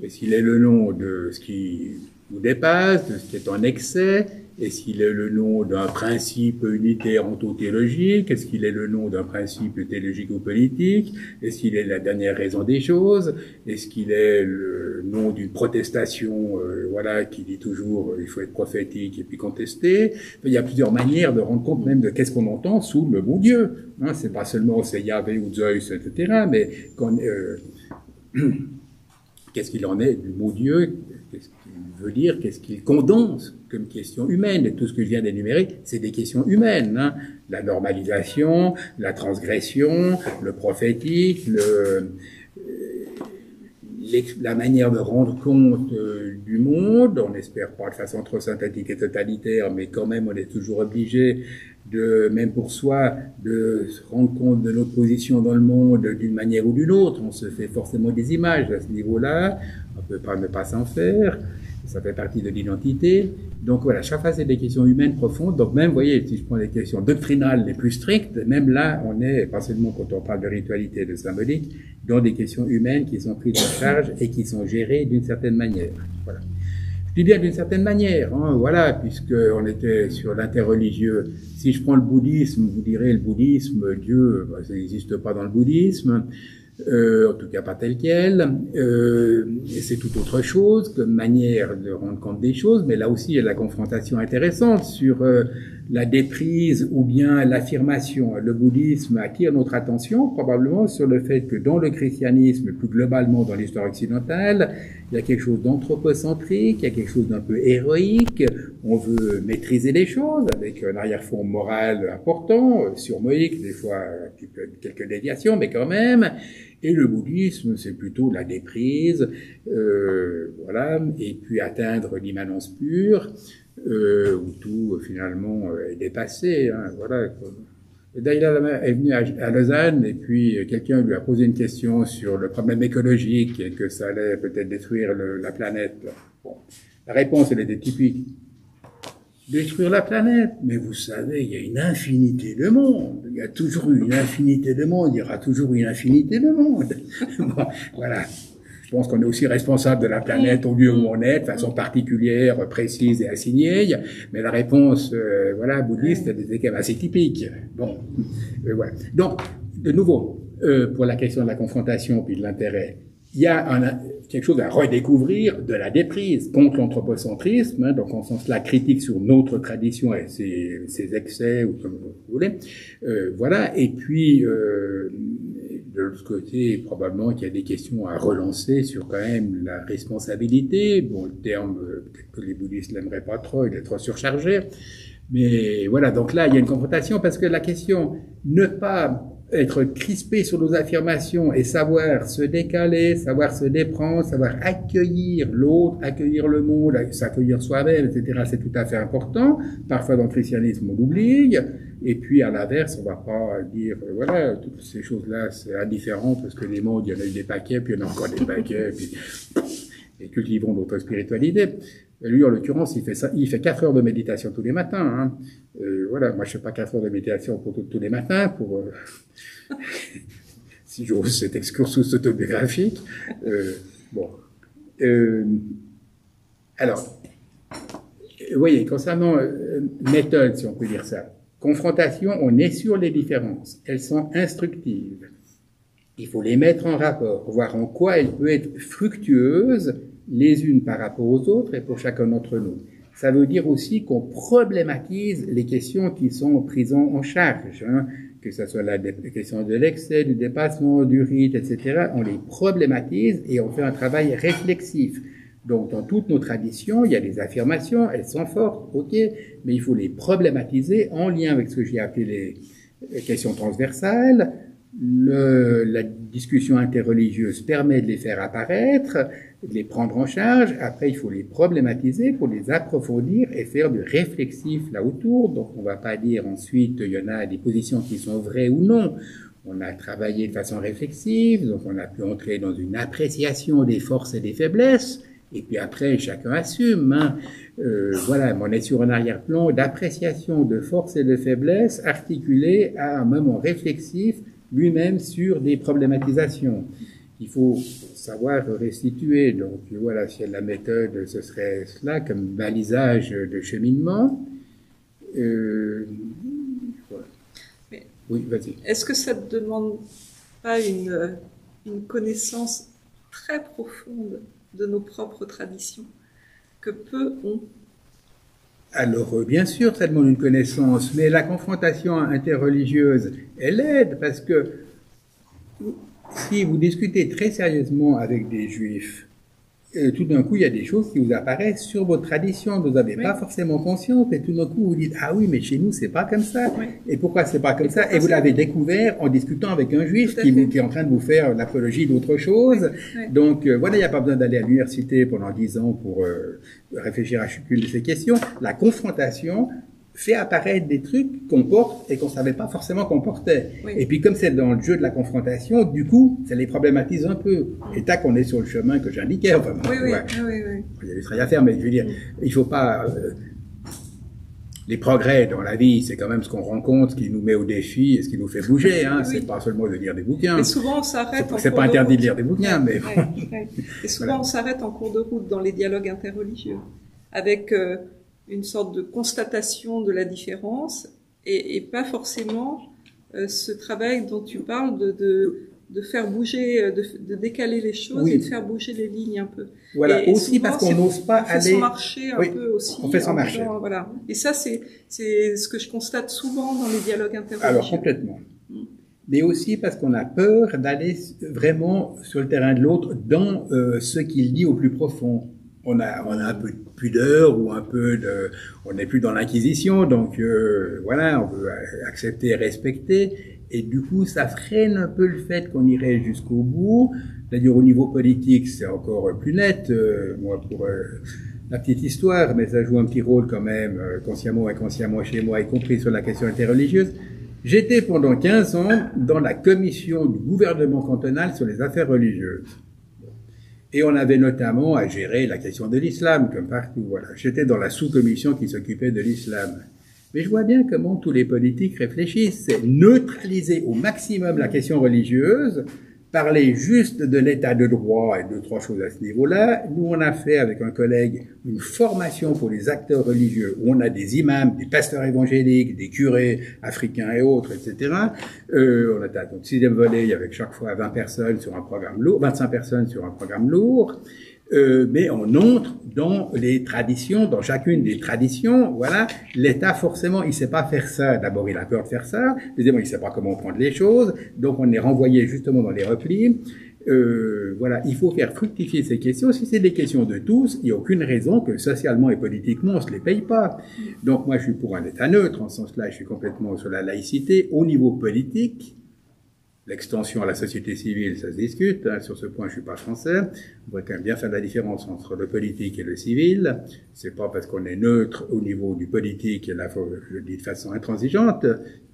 Est-ce qu'il est le nom de ce qui nous dépasse, de ce qui est en excès? Est-ce qu'il est le nom d'un principe unitaire ontothéologique? Est-ce qu'il est le nom d'un principe théologique ou politique? Est-ce qu'il est la dernière raison des choses? Est-ce qu'il est le nom d'une protestation, voilà, qui dit toujours il faut être prophétique et puis contester? Il y a plusieurs manières de rendre compte même de qu'est-ce qu'on entend sous le mot Dieu. Hein, c'est pas seulement c'est Yahvé ou Zeus, etc., mais qu'est-ce qu'il en est du mot Dieu? Qu'est-ce qu'il veut dire? Qu'est-ce qu'il condense comme question humaine? Et tout ce que je viens d'énumérer, c'est des questions humaines, hein. La normalisation, la transgression, le prophétique, la manière de rendre compte du monde. On n'espère pas de façon trop synthétique et totalitaire, mais quand même on est toujours obligé de, même pour soi, de se rendre compte de notre position dans le monde d'une manière ou d'une autre. On se fait forcément des images à ce niveau-là, on ne peut pas ne pas s'en faire, ça fait partie de l'identité. Donc voilà, chaque fois c'est des questions humaines profondes. Donc même, vous voyez, si je prends les questions doctrinales les plus strictes, même là, on est, pas seulement quand on parle de ritualité et de symbolique, dans des questions humaines qui sont prises en charge et qui sont gérées d'une certaine manière. Voilà. Je dis bien d'une certaine manière, hein, voilà, puisqu'on était sur l'interreligieux. Si je prends le bouddhisme, vous direz le bouddhisme, Dieu, ben, ça n'existe pas dans le bouddhisme. En tout cas pas tel quel, c'est tout autre chose comme manière de rendre compte des choses, mais là aussi il y a la confrontation intéressante sur la déprise ou bien l'affirmation. Le bouddhisme attire notre attention probablement sur le fait que dans le christianisme, plus globalement dans l'histoire occidentale, il y a quelque chose d'anthropocentrique, il y a quelque chose d'un peu héroïque, on veut maîtriser les choses avec un arrière-fond moral important, surmoïque, des fois un petit peu, quelques déviations, mais quand même. Et le bouddhisme, c'est plutôt la déprise, voilà, et puis atteindre l'immanence pure, où tout finalement est dépassé, hein, voilà. Le Dalai Lama est venu à Lausanne et puis quelqu'un lui a posé une question sur le problème écologique et que ça allait peut-être détruire la planète. Bon, la réponse, elle était typique. Détruire la planète, mais vous savez, il y a une infinité de mondes. Il y a toujours eu une infinité de mondes. Il y aura toujours une infinité de mondes. Bon, voilà. Je pense qu'on est aussi responsable de la planète au lieu où on est, de façon particulière, précise et assignée. Mais la réponse, voilà, bouddhiste, elle était quand même assez typique. Bon, voilà. Donc, de nouveau, pour la question de la confrontation puis de l'intérêt, il y a quelque chose à redécouvrir de la déprise contre l'anthropocentrisme, hein, donc en ce sens-là critique sur notre tradition et ses excès, ou comme vous voulez. Voilà, et puis de l'autre côté, probablement qu'il y a des questions à relancer sur quand même la responsabilité. Bon, le terme, peut-être que les bouddhistes l'aimeraient pas trop, il est trop surchargé. Mais voilà, donc là, il y a une confrontation parce que la question, ne pas être crispé sur nos affirmations et savoir se décaler, savoir se déprendre, savoir accueillir l'autre, accueillir le monde, s'accueillir soi-même, etc. C'est tout à fait important. Parfois dans le christianisme, on l'oublie. Et puis à l'inverse, on va pas dire, voilà, toutes ces choses-là, c'est indifférent parce que les mondes, il y en a eu des paquets, puis il y en a encore des paquets, puis et cultivons notre spiritualité. Lui, en l'occurrence, il fait 4 heures de méditation tous les matins. Hein. Voilà, moi, je fais pas 4 heures de méditation pour tous les matins, pour si j'ose cet excursus autobiographique. Bon, alors, vous voyez, concernant méthode, si on peut dire ça, confrontation, on est sur les différences. Elles sont instructives. Il faut les mettre en rapport, voir en quoi elles peuvent être fructueuses les unes par rapport aux autres et pour chacun d'entre nous. Ça veut dire aussi qu'on problématise les questions qui sont prises en charge, hein, que ce soit la question de l'excès, du dépassement, du rite, etc. On les problématise et on fait un travail réflexif. Donc, dans toutes nos traditions, il y a des affirmations, elles sont fortes, ok, mais il faut les problématiser en lien avec ce que j'ai appelé les questions transversales. La discussion interreligieuse permet de les faire apparaître, de les prendre en charge. Après, il faut les problématiser pour les approfondir et faire du réflexif là autour. Donc, on ne va pas dire ensuite, il y en a des positions qui sont vraies ou non. On a travaillé de façon réflexive, donc on a pu entrer dans une appréciation des forces et des faiblesses. Et puis après, chacun assume. Hein. Voilà, on est sur un arrière-plan d'appréciation de forces et de faiblesses articulées à un moment réflexif lui-même sur des problématisations. Il faut savoir restituer. Donc voilà, si la méthode, ce serait cela comme balisage de cheminement. Voilà. Mais oui, vas-y. Est-ce que ça ne demande pas une connaissance très profonde de nos propres traditions que peu ont? Alors, bien sûr, ça demande une connaissance, mais la confrontation interreligieuse, elle aide, parce que si vous discutez très sérieusement avec des juifs, tout d'un coup, il y a des choses qui vous apparaissent sur votre tradition, vous n'avez pas forcément conscience, et tout d'un coup, vous dites, ah oui, mais chez nous, c'est pas comme ça. Oui. Et pourquoi c'est pas comme ça? Et vous l'avez découvert en discutant avec un juif qui est en train de vous faire l'apologie d'autre chose. Oui. Donc, voilà, il n'y a pas besoin d'aller à l'université pendant 10 ans pour réfléchir à chacune de ces questions. La confrontation fait apparaître des trucs qu'on porte et qu'on savait pas forcément qu'on portait. Oui. Et puis comme c'est dans le jeu de la confrontation, du coup, ça les problématise un peu. Et tac, on est sur le chemin que j'indiquais. Enfin, oui. Il y a du travail à faire, mais je veux dire, il faut pas... les progrès dans la vie, c'est quand même ce qu'on rencontre, ce qui nous met au défi et ce qui nous fait bouger. Hein. C'est pas seulement de lire des bouquins. Mais souvent, on s'arrête. C'est pas interdit de lire des bouquins, mais... Et souvent, on s'arrête en cours de route dans les dialogues interreligieux, avec... une sorte de constatation de la différence et pas forcément ce travail dont tu parles de faire bouger, de décaler les choses et de faire bouger les lignes un peu. Voilà, et aussi parce qu'on n'ose pas aller... On fait son marché un peu aussi. On fait son marché. Voilà. Et ça, c'est ce que je constate souvent dans les dialogues interreligieux. Alors, complètement. Mais aussi parce qu'on a peur d'aller vraiment sur le terrain de l'autre dans ce qu'il dit au plus profond. On a un peu de pudeur ou un peu de, on n'est plus dans l'inquisition, donc voilà, on veut accepter et respecter, et du coup ça freine un peu le fait qu'on irait jusqu'au bout. D'ailleurs au niveau politique c'est encore plus net, moi pour la petite histoire, mais ça joue un petit rôle quand même, consciemment ou inconsciemment chez moi, y compris sur la question interreligieuse. J'étais pendant 15 ans dans la commission du gouvernement cantonal sur les affaires religieuses. Et on avait notamment à gérer la question de l'islam, comme partout. Voilà. J'étais dans la sous-commission qui s'occupait de l'islam. Mais je vois bien comment tous les politiques réfléchissent. C'est neutraliser au maximum la question religieuse, parler juste de l'état de droit et deux, trois choses à ce niveau-là. Nous, on a fait avec un collègue une formation pour les acteurs religieux où on a des imams, des pasteurs évangéliques, des curés africains et autres, etc. On a atteint notre 6e volet avec chaque fois 20 personnes sur un programme lourd, 25 personnes sur un programme lourd. Mais on entre dans les traditions, dans chacune des traditions, voilà. L'État, forcément, il sait pas faire ça. D'abord, il a peur de faire ça. Deuxièmement, il sait pas comment prendre les choses. Donc, on est renvoyé justement dans les replis. Voilà. Il faut faire fructifier ces questions. Si c'est des questions de tous, il n'y a aucune raison que socialement et politiquement, on se les paye pas. Donc, moi, je suis pour un État neutre. En ce sens-là, je suis complètement sur la laïcité. Au niveau politique, l'extension à la société civile, ça se discute. Hein. Sur ce point, je suis pas français. On devrait quand même bien faire la différence entre le politique et le civil. C'est pas parce qu'on est neutre au niveau du politique, et là, je le dis de façon intransigeante,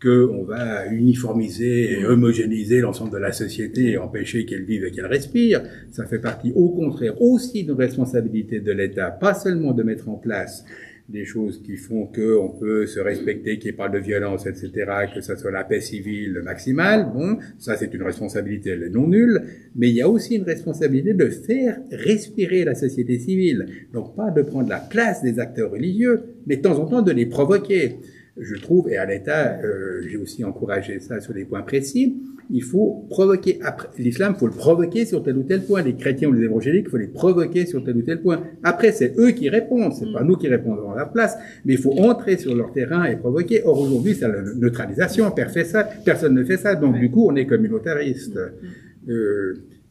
qu'on va uniformiser et homogénéiser l'ensemble de la société et empêcher qu'elle vive et qu'elle respire. Ça fait partie, au contraire, aussi d'une responsabilité de l'État, pas seulement de mettre en place des choses qui font qu'on peut se respecter, qu'il n'y ait pas de violence, etc., que ça soit la paix civile maximale. Bon, ça c'est une responsabilité, elle est non nulle, mais il y a aussi une responsabilité de faire respirer la société civile. Donc pas de prendre la place des acteurs religieux, mais de temps en temps de les provoquer. Je trouve, et à l'État, j'ai aussi encouragé ça sur des points précis, il faut provoquer, l'islam, il faut le provoquer sur tel ou tel point. Les chrétiens ou les évangéliques, il faut les provoquer sur tel ou tel point. Après, c'est eux qui répondent, c'est pas nous qui répondons à la place, mais il faut entrer sur leur terrain et provoquer. Or, aujourd'hui, c'est la neutralisation, personne ne fait ça, donc du coup, on est communautariste.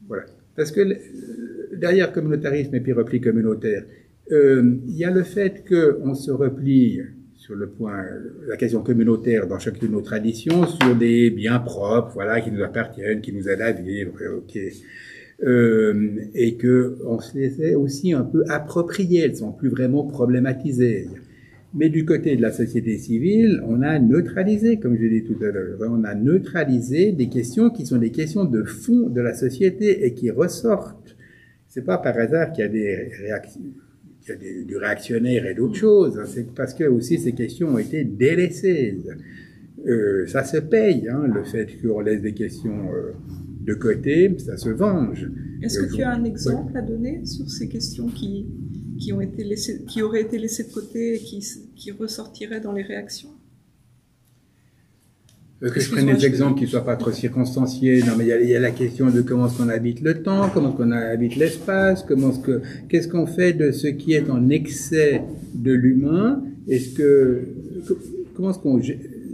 Voilà. Parce que derrière communautarisme et puis repli communautaire, il y a le fait qu'on se replie sur le point, la question communautaire dans chacune de nos traditions, sur des biens propres, voilà, qui nous appartiennent, qui nous aident à vivre, ok. Et que on se les est aussi un peu appropriées, elles sont plus vraiment problématisées. Mais du côté de la société civile, on a neutralisé, comme je l'ai dit tout à l'heure, on a neutralisé des questions qui sont des questions de fond de la société et qui ressortent. C'est pas par hasard qu'il y a des réactions, du réactionnaire et d'autres choses, c'est parce que aussi ces questions ont été délaissées. Ça se paye, hein, le fait qu'on laisse des questions de côté, ça se venge. Est-ce que tu as un exemple à donner sur ces questions qui ont été laissées, qui auraient été laissées de côté et qui ressortiraient dans les réactions? Que je prenne des exemples qui ne soient pas trop circonstanciés. Non, mais il y a la question de comment est-ce qu'on habite le temps, comment est-ce qu'on habite l'espace, qu'est-ce qu'on fait de ce qui est en excès de l'humain, comment est-ce qu'on,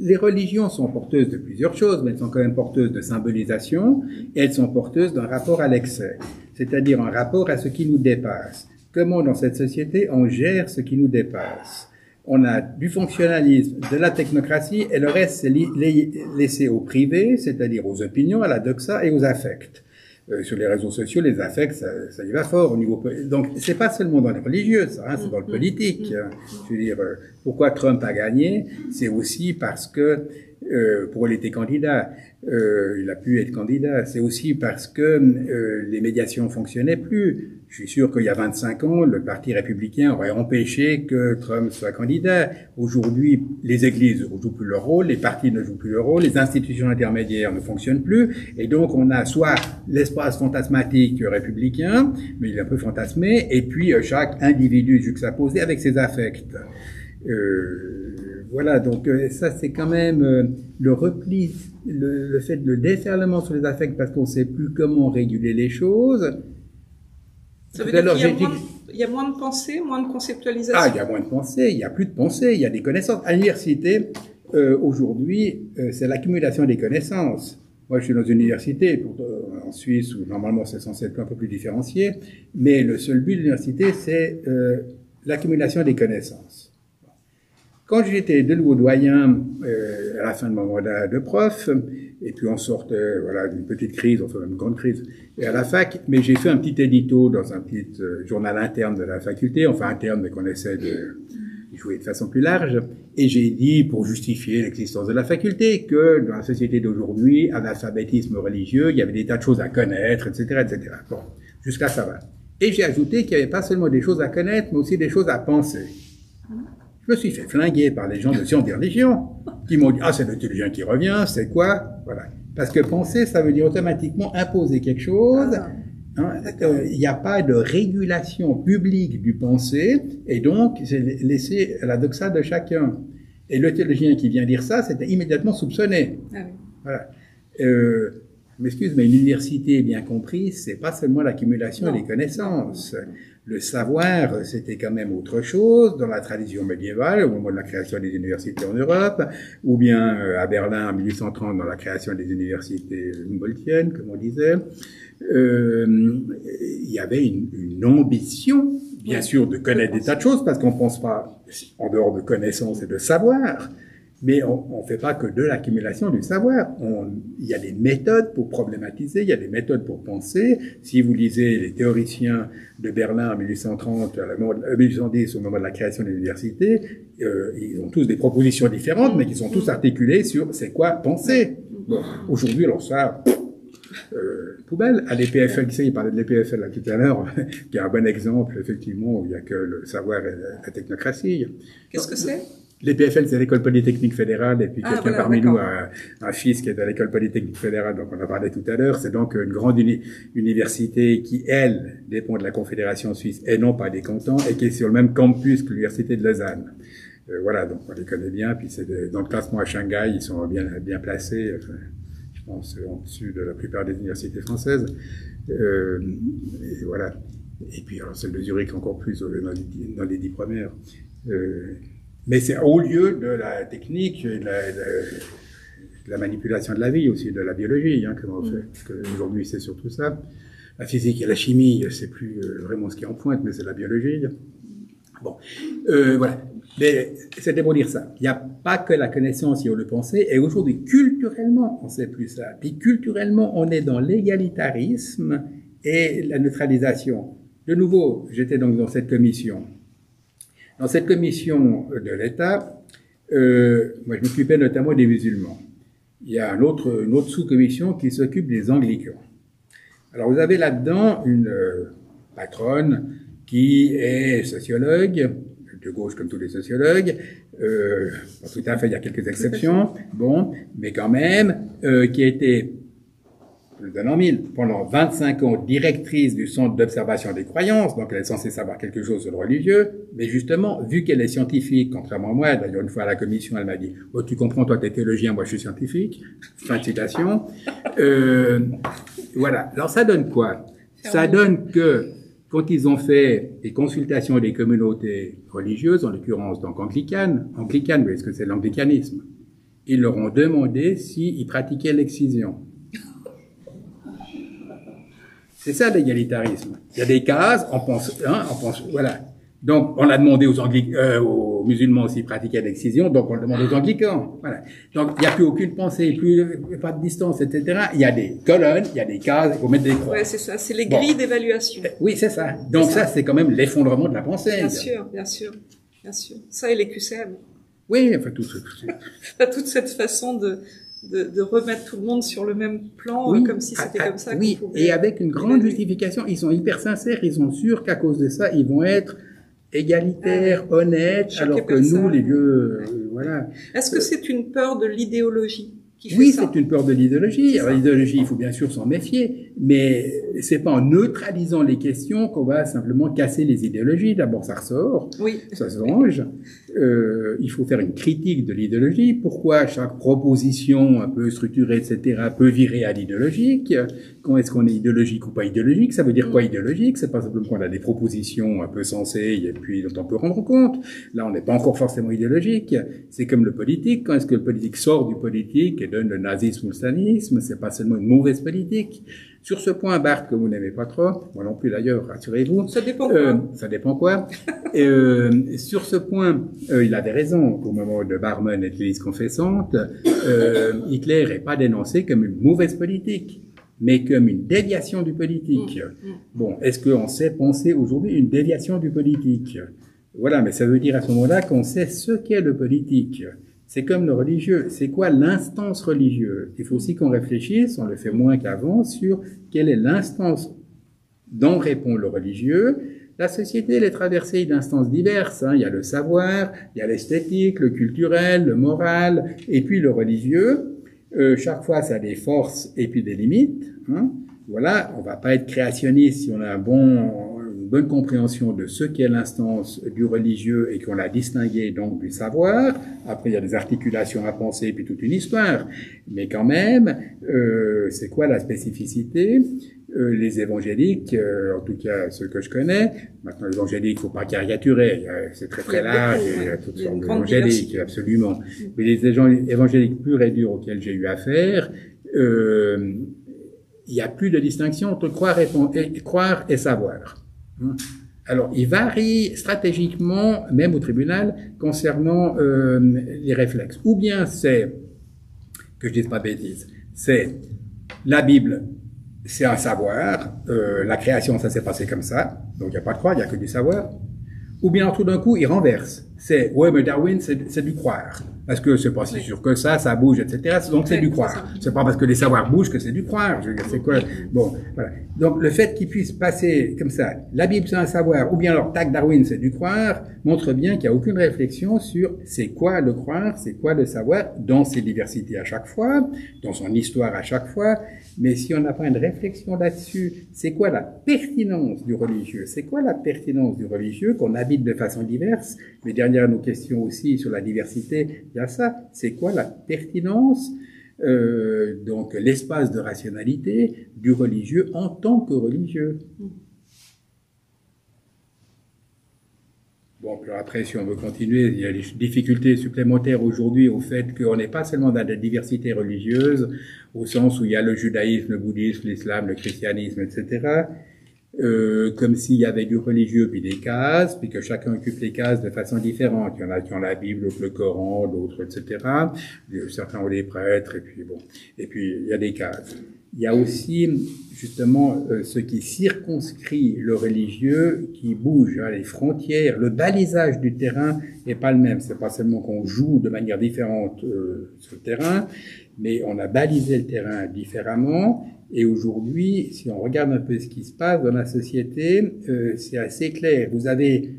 les religions sont porteuses de plusieurs choses, mais elles sont quand même porteuses de symbolisation, et elles sont porteuses d'un rapport à l'excès. c'est-à-dire en rapport à ce qui nous dépasse. Comment dans cette société on gère ce qui nous dépasse? On a du fonctionnalisme, de la technocratie, et le reste c'est laissé au privé, c'est-à-dire aux opinions, à la doxa et aux affects. Sur les réseaux sociaux, les affects, ça y va fort au niveau. Donc, c'est pas seulement dans les religieux, ça, hein, c'est dans le politique. Je veux dire, pourquoi Trump a gagné, c'est aussi parce que pour il était candidat, il a pu être candidat. C'est aussi parce que les médiations fonctionnaient plus. Je suis sûr qu'il y a 25 ans, le Parti républicain aurait empêché que Trump soit candidat. Aujourd'hui, les églises ne jouent plus leur rôle, les partis ne jouent plus leur rôle, les institutions intermédiaires ne fonctionnent plus, et donc on a soit l'espace fantasmatique républicain, mais il est un peu fantasmé, et puis chaque individu juxtaposé avec ses affects. Voilà, donc ça c'est quand même le repli, le fait de le déferlement sur les affects parce qu'on ne sait plus comment réguler les choses. Ça veut dire qu'il y a moins de pensée, moins de conceptualisation. Ah, il y a moins de pensée, il y a plus de pensée, il y a des connaissances. À l'université, aujourd'hui, c'est l'accumulation des connaissances. Moi, je suis dans une université en Suisse où normalement c'est censé être un peu plus différencié, mais le seul but de l'université, c'est l'accumulation des connaissances. Quand j'étais de nouveau doyen à la fin de mon mandat de prof, et puis on sortait voilà d'une petite crise, enfin une grande crise, et à la fac, mais j'ai fait un petit édito dans un petit journal interne de la faculté, enfin interne, mais qu'on essaie de jouer de façon plus large, et j'ai dit, pour justifier l'existence de la faculté, que dans la société d'aujourd'hui, analphabétisme religieux, il y avait des tas de choses à connaître, etc., etc. Bon, jusqu'à ça va. Et j'ai ajouté qu'il n'y avait pas seulement des choses à connaître, mais aussi des choses à penser. Je me suis fait flinguer par les gens de sciences des religions, qui m'ont dit « Ah, c'est le théologien qui revient, c'est quoi ?» Voilà. Parce que penser, ça veut dire automatiquement imposer quelque chose. Il n'y a pas de régulation publique du penser, et donc c'est laissé à la doxa de chacun. Et le théologien qui vient dire ça, c'était immédiatement soupçonné. Ah oui. Voilà. Je m'excuse, mais une université bien comprise, c'est pas seulement l'accumulation des connaissances. Le savoir, c'était quand même autre chose dans la tradition médiévale, au moment de la création des universités en Europe, ou bien à Berlin en 1830 dans la création des universités humboldtiennes, comme on disait. Il y avait une ambition, bien sûr, de connaître des tas de choses, parce qu'on ne pense pas en dehors de connaissances et de savoir, mais on ne fait pas que de l'accumulation du savoir. Il y a des méthodes pour problématiser, il y a des méthodes pour penser. Si vous lisez les théoriciens de Berlin en 1830, 1810, au moment de la création de l'université, ils ont tous des propositions différentes, mais qui sont tous articulées sur c'est quoi penser. Bon, aujourd'hui, alors ça... poubelle. À l'EPFL, il parlait de l'EPFL là, tout à l'heure, qui est un bon exemple, effectivement, où il n'y a que le savoir et la technocratie. Qu'est-ce que c'est? L'EPFL, c'est l'École Polytechnique Fédérale, et puis quelqu'un parmi nous a un fils qui est à l'École Polytechnique Fédérale, donc on en parlait tout à l'heure. C'est donc une grande université qui, elle, dépend de la Confédération suisse et non pas des cantons, et qui est sur le même campus que l'Université de Lausanne. Voilà, donc on les connaît bien, puis c'est dans le classement à Shanghai, ils sont bien placés. Je pense au-dessus de la plupart des universités françaises. Et voilà. Et puis, alors, celle de Zurich encore plus dans les 10 premières. Mais c'est au lieu de la technique et de la manipulation de la vie, aussi de la biologie, hein, comment on fait. Parce qu'aujourd'hui, c'est surtout ça. La physique et la chimie, c'est plus vraiment ce qui est en pointe, mais c'est la biologie. Bon. Voilà. Mais c'était pour dire ça. Il n'y a pas que la connaissance, il y a le penser. Et aujourd'hui, culturellement, on ne sait plus ça. Puis culturellement, on est dans l'égalitarisme et la neutralisation. De nouveau, j'étais donc dans cette commission. Dans cette commission de l'État, moi je m'occupais notamment des musulmans. Il y a une autre sous-commission qui s'occupe des anglicans. Alors vous avez là-dedans une patronne qui est sociologue, de gauche comme tous les sociologues, pas tout à fait, il y a quelques exceptions, bon, mais quand même, qui a été, je le donne en mille, pendant 25 ans directrice du Centre d'observation des croyances, donc elle est censée savoir quelque chose sur le religieux, mais justement, vu qu'elle est scientifique, contrairement à moi, d'ailleurs une fois à la commission, elle m'a dit « Oh, tu comprends, toi t'es théologien, moi je suis scientifique », fin de citation. Voilà, alors ça donne quoi? Ça donne que quand ils ont fait des consultations des communautés religieuses, en l'occurrence donc anglicanes, vous voyez ce que c'est l'anglicanisme, ils leur ont demandé s'ils pratiquaient l'excision. C'est ça l'égalitarisme. Il y a des cases, voilà. Donc, on a demandé aux musulmans aussi de pratiquer l'excision, donc on le demande aux anglicans. Voilà. Donc, il n'y a plus aucune pensée, pas de distance, etc. Il y a des colonnes, il y a des cases, il faut mettre des croix. Ouais, c'est ça, c'est les grilles d'évaluation. Oui, c'est ça. Donc ça, c'est quand même l'effondrement de la pensée. Bien sûr, bien sûr, bien sûr. Ça et les QCM. Oui, enfin, toute cette façon de remettre tout le monde sur le même plan, oui, comme si c'était comme ça. Oui, et avec une grande justification. Ils sont hyper sincères, ils sont sûrs qu'à cause de ça, ils vont être égalitaires, honnêtes, alors que nous, les vieux, voilà. Est-ce que c'est une peur de l'idéologie qui fait ça? Oui, c'est une peur de l'idéologie. Alors, l'idéologie, il faut bien sûr s'en méfier, mais c'est pas en neutralisant les questions qu'on va simplement casser les idéologies. D'abord, ça ressort, oui. Ça se range. Il faut faire une critique de l'idéologie. Pourquoi chaque proposition un peu structurée, etc., peut virer à l'idéologique? Quand est-ce qu'on est idéologique ou pas idéologique? Ça veut dire quoi idéologique? C'est pas simplement qu'on a des propositions un peu sensées et puis dont on peut rendre compte. Là, on n'est pas encore forcément idéologique. C'est comme le politique. Quand est-ce que le politique sort du politique et donne le nazisme ou le stalinisme? C'est pas seulement une mauvaise politique. Sur ce point, Barthes, que vous n'aimez pas trop, moi non plus d'ailleurs, rassurez-vous. Ça dépend quoi. Ça dépend quoi. Sur ce point, il avait raison. Au moment de Barmen et de l'Église confessante, Hitler n'est pas dénoncé comme une mauvaise politique, mais comme une déviation du politique. Bon, est-ce qu'on sait penser aujourd'hui une déviation du politique? Voilà, mais ça veut dire à ce moment-là qu'on sait ce qu'est le politique. C'est comme le religieux. C'est quoi l'instance religieuse? Il faut aussi qu'on réfléchisse, on le fait moins qu'avant, sur quelle est l'instance dont répond le religieux. La société, elle est traversée d'instances diverses. Il y a le savoir, il y a l'esthétique, le culturel, le moral, et puis le religieux. Chaque fois, ça a des forces et puis des limites. Voilà, on va pas être créationniste si on a une bonne compréhension de ce qu'est l'instance du religieux et qu'on l'a distingué donc du savoir. Après, il y a des articulations à penser puis toute une histoire. Mais quand même, c'est quoi la spécificité? Les évangéliques, en tout cas ceux que je connais, maintenant les évangéliques, faut pas caricaturer, c'est très très large, il y a toutes sortes d'évangéliques, absolument. Mais les évangéliques purs et durs auxquels j'ai eu affaire, il y a plus de distinction entre croire et savoir. Alors, il varie stratégiquement, même au tribunal, concernant les réflexes. Ou bien c'est, que je dise pas bêtises, c'est la Bible, c'est un savoir, la création, ça s'est passé comme ça, donc il n'y a pas de croire, il n'y a que du savoir. Ou bien tout d'un coup, il renverse. C'est, ouais, mais Darwin, c'est du croire. Parce que c'est pas si sûr que ça bouge, etc. Donc c'est du croire. C'est pas parce que les savoirs bougent que c'est du croire. Je veux dire, c'est quoi? Bon, voilà. Donc le fait qu'il puisse passer comme ça, la Bible c'est un savoir, ou bien alors tac, Darwin c'est du croire, montre bien qu'il n'y a aucune réflexion sur c'est quoi le croire, c'est quoi le savoir, dans ses diversités à chaque fois, dans son histoire à chaque fois. Mais si on n'a pas une réflexion là-dessus, c'est quoi la pertinence du religieux? C'est quoi la pertinence du religieux qu'on habite de façon diverse? Mais derrière nos questions aussi sur la diversité, il y a ça. C'est quoi la pertinence, donc l'espace de rationalité du religieux en tant que religieux? Bon, puis après, si on veut continuer, il y a des difficultés supplémentaires aujourd'hui au fait qu'on n'est pas seulement dans la diversité religieuse, au sens où il y a le judaïsme, le bouddhisme, l'islam, le christianisme, etc., comme s'il y avait du religieux puis des cases, puis que chacun occupe les cases de façon différente. Il y en a qui ont la Bible, d'autres le Coran, d'autres, etc. Certains ont les prêtres, et puis bon. Et puis, il y a des cases. Il y a aussi, justement, ce qui circonscrit le religieux, qui bouge, les frontières, le balisage du terrain n'est pas le même. C'est pas seulement qu'on joue de manière différente sur le terrain, mais on a balisé le terrain différemment. Et aujourd'hui, si on regarde un peu ce qui se passe dans la société, c'est assez clair. Il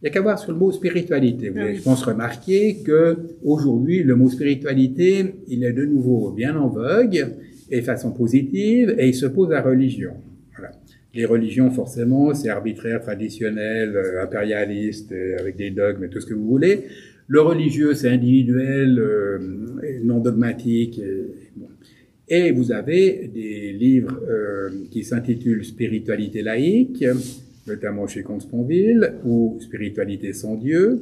y a qu'à voir sur le mot spiritualité. Vous avez, je pense, remarqué que aujourd'hui, le mot spiritualité, il est de nouveau bien en vogue, et de façon positive, et il se pose à religion. Voilà. Les religions, forcément, c'est arbitraire, traditionnel, impérialiste, avec des dogmes et tout ce que vous voulez. Le religieux, c'est individuel, non dogmatique. Et vous avez des livres qui s'intitulent Spiritualité laïque, notamment chez Comte-Sponville, ou Spiritualité sans Dieu.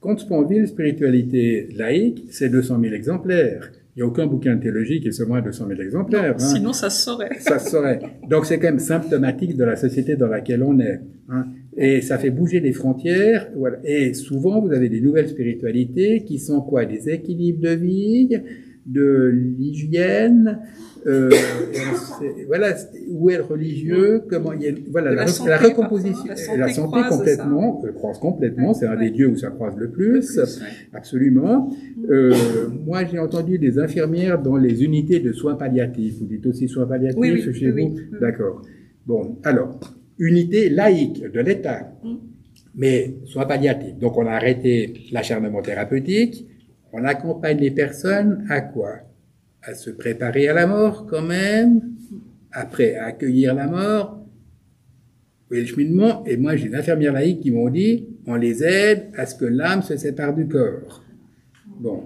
Comte-Sponville, Spiritualité laïque, c'est 200 000 exemplaires. Il n'y a aucun bouquin de théologie qui est moins de 200 000 exemplaires. Non, sinon, ça se saurait. Ça se saurait. Donc, c'est quand même symptomatique de la société dans laquelle on est. Hein. Et ça fait bouger les frontières. Voilà. Et souvent, vous avez des nouvelles spiritualités qui sont quoi? Des équilibres de vie, de l'hygiène, voilà, où est le religieux, comment il y a, voilà, la recomposition, la santé complètement, croise complètement, c'est un des dieux où ça croise le plus, absolument. Moi, j'ai entendu des infirmières dans les unités de soins palliatifs. Vous dites aussi soins palliatifs chez vous? D'accord. Bon, alors, unité laïque de l'État, mais soins palliatifs. Donc, on a arrêté l'acharnement thérapeutique. On accompagne les personnes à quoi? À se préparer à la mort quand même, après à accueillir la mort, et le cheminement. Et moi, j'ai des infirmières laïques qui m'ont dit, on les aide à ce que l'âme se sépare du corps. Bon.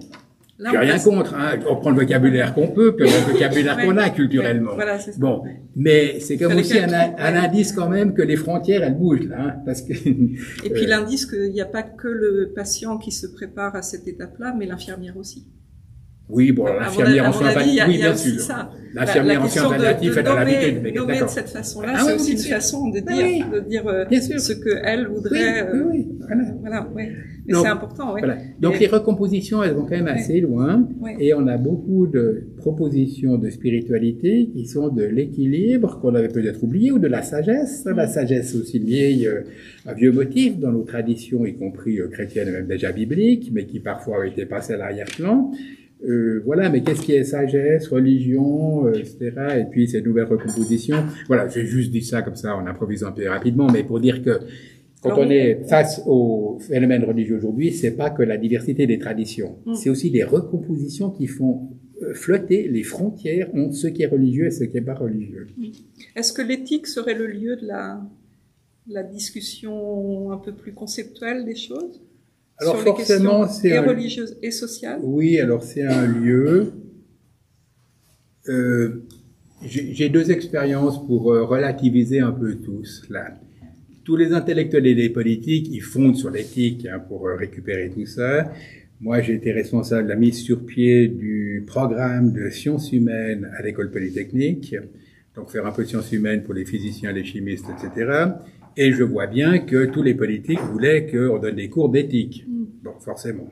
J'ai rien contre, hein. On prend le vocabulaire qu'on peut, que le vocabulaire qu'on a culturellement. Voilà, c'est ça. Bon. Mais c'est comme aussi un indice quand même que les frontières, elles bougent, là, hein, parce que... Et puis l'indice qu'il n'y a pas que le patient qui se prépare à cette étape-là, mais l'infirmière aussi. Oui, bon, l'infirmière en soins palliatifs, oui, bien sûr. L'infirmière en soins palliatifs, elle a l'habitude de nommer de cette façon-là, c'est aussi une façon de dire ce qu'elle voudrait. Oui, voilà, oui. Mais c'est important, oui. Voilà. Donc les recompositions, elles vont quand même assez loin, et on a beaucoup de propositions de spiritualité qui sont de l'équilibre qu'on avait peut-être oublié, ou de la sagesse. La sagesse aussi liée à vieux motifs dans nos traditions, y compris chrétiennes et même déjà bibliques, mais qui parfois ont été passées à l'arrière-plan. Voilà, mais qu'est-ce qui est sagesse, religion, etc. Et puis ces nouvelles recompositions. Voilà, j'ai juste dit ça comme ça en improvisant un peu rapidement, mais pour dire que quand on est face au phénomène religieux aujourd'hui, c'est pas que la diversité des traditions, c'est aussi des recompositions qui font flotter les frontières entre ce qui est religieux et ce qui est pas religieux. Est-ce que l'éthique serait le lieu de la discussion un peu plus conceptuelle des choses? Alors sur forcément, les questions religieuses et sociales. Oui, alors c'est un lieu. J'ai deux expériences pour relativiser un peu tout cela. Tous les intellectuels et les politiques, ils fondent sur l'éthique pour récupérer tout ça. Moi, j'ai été responsable de la mise sur pied du programme de sciences humaines à l'école polytechnique. Donc faire un peu de sciences humaines pour les physiciens, les chimistes, etc. Et je vois bien que tous les politiques voulaient qu'on donne des cours d'éthique. Bon, forcément.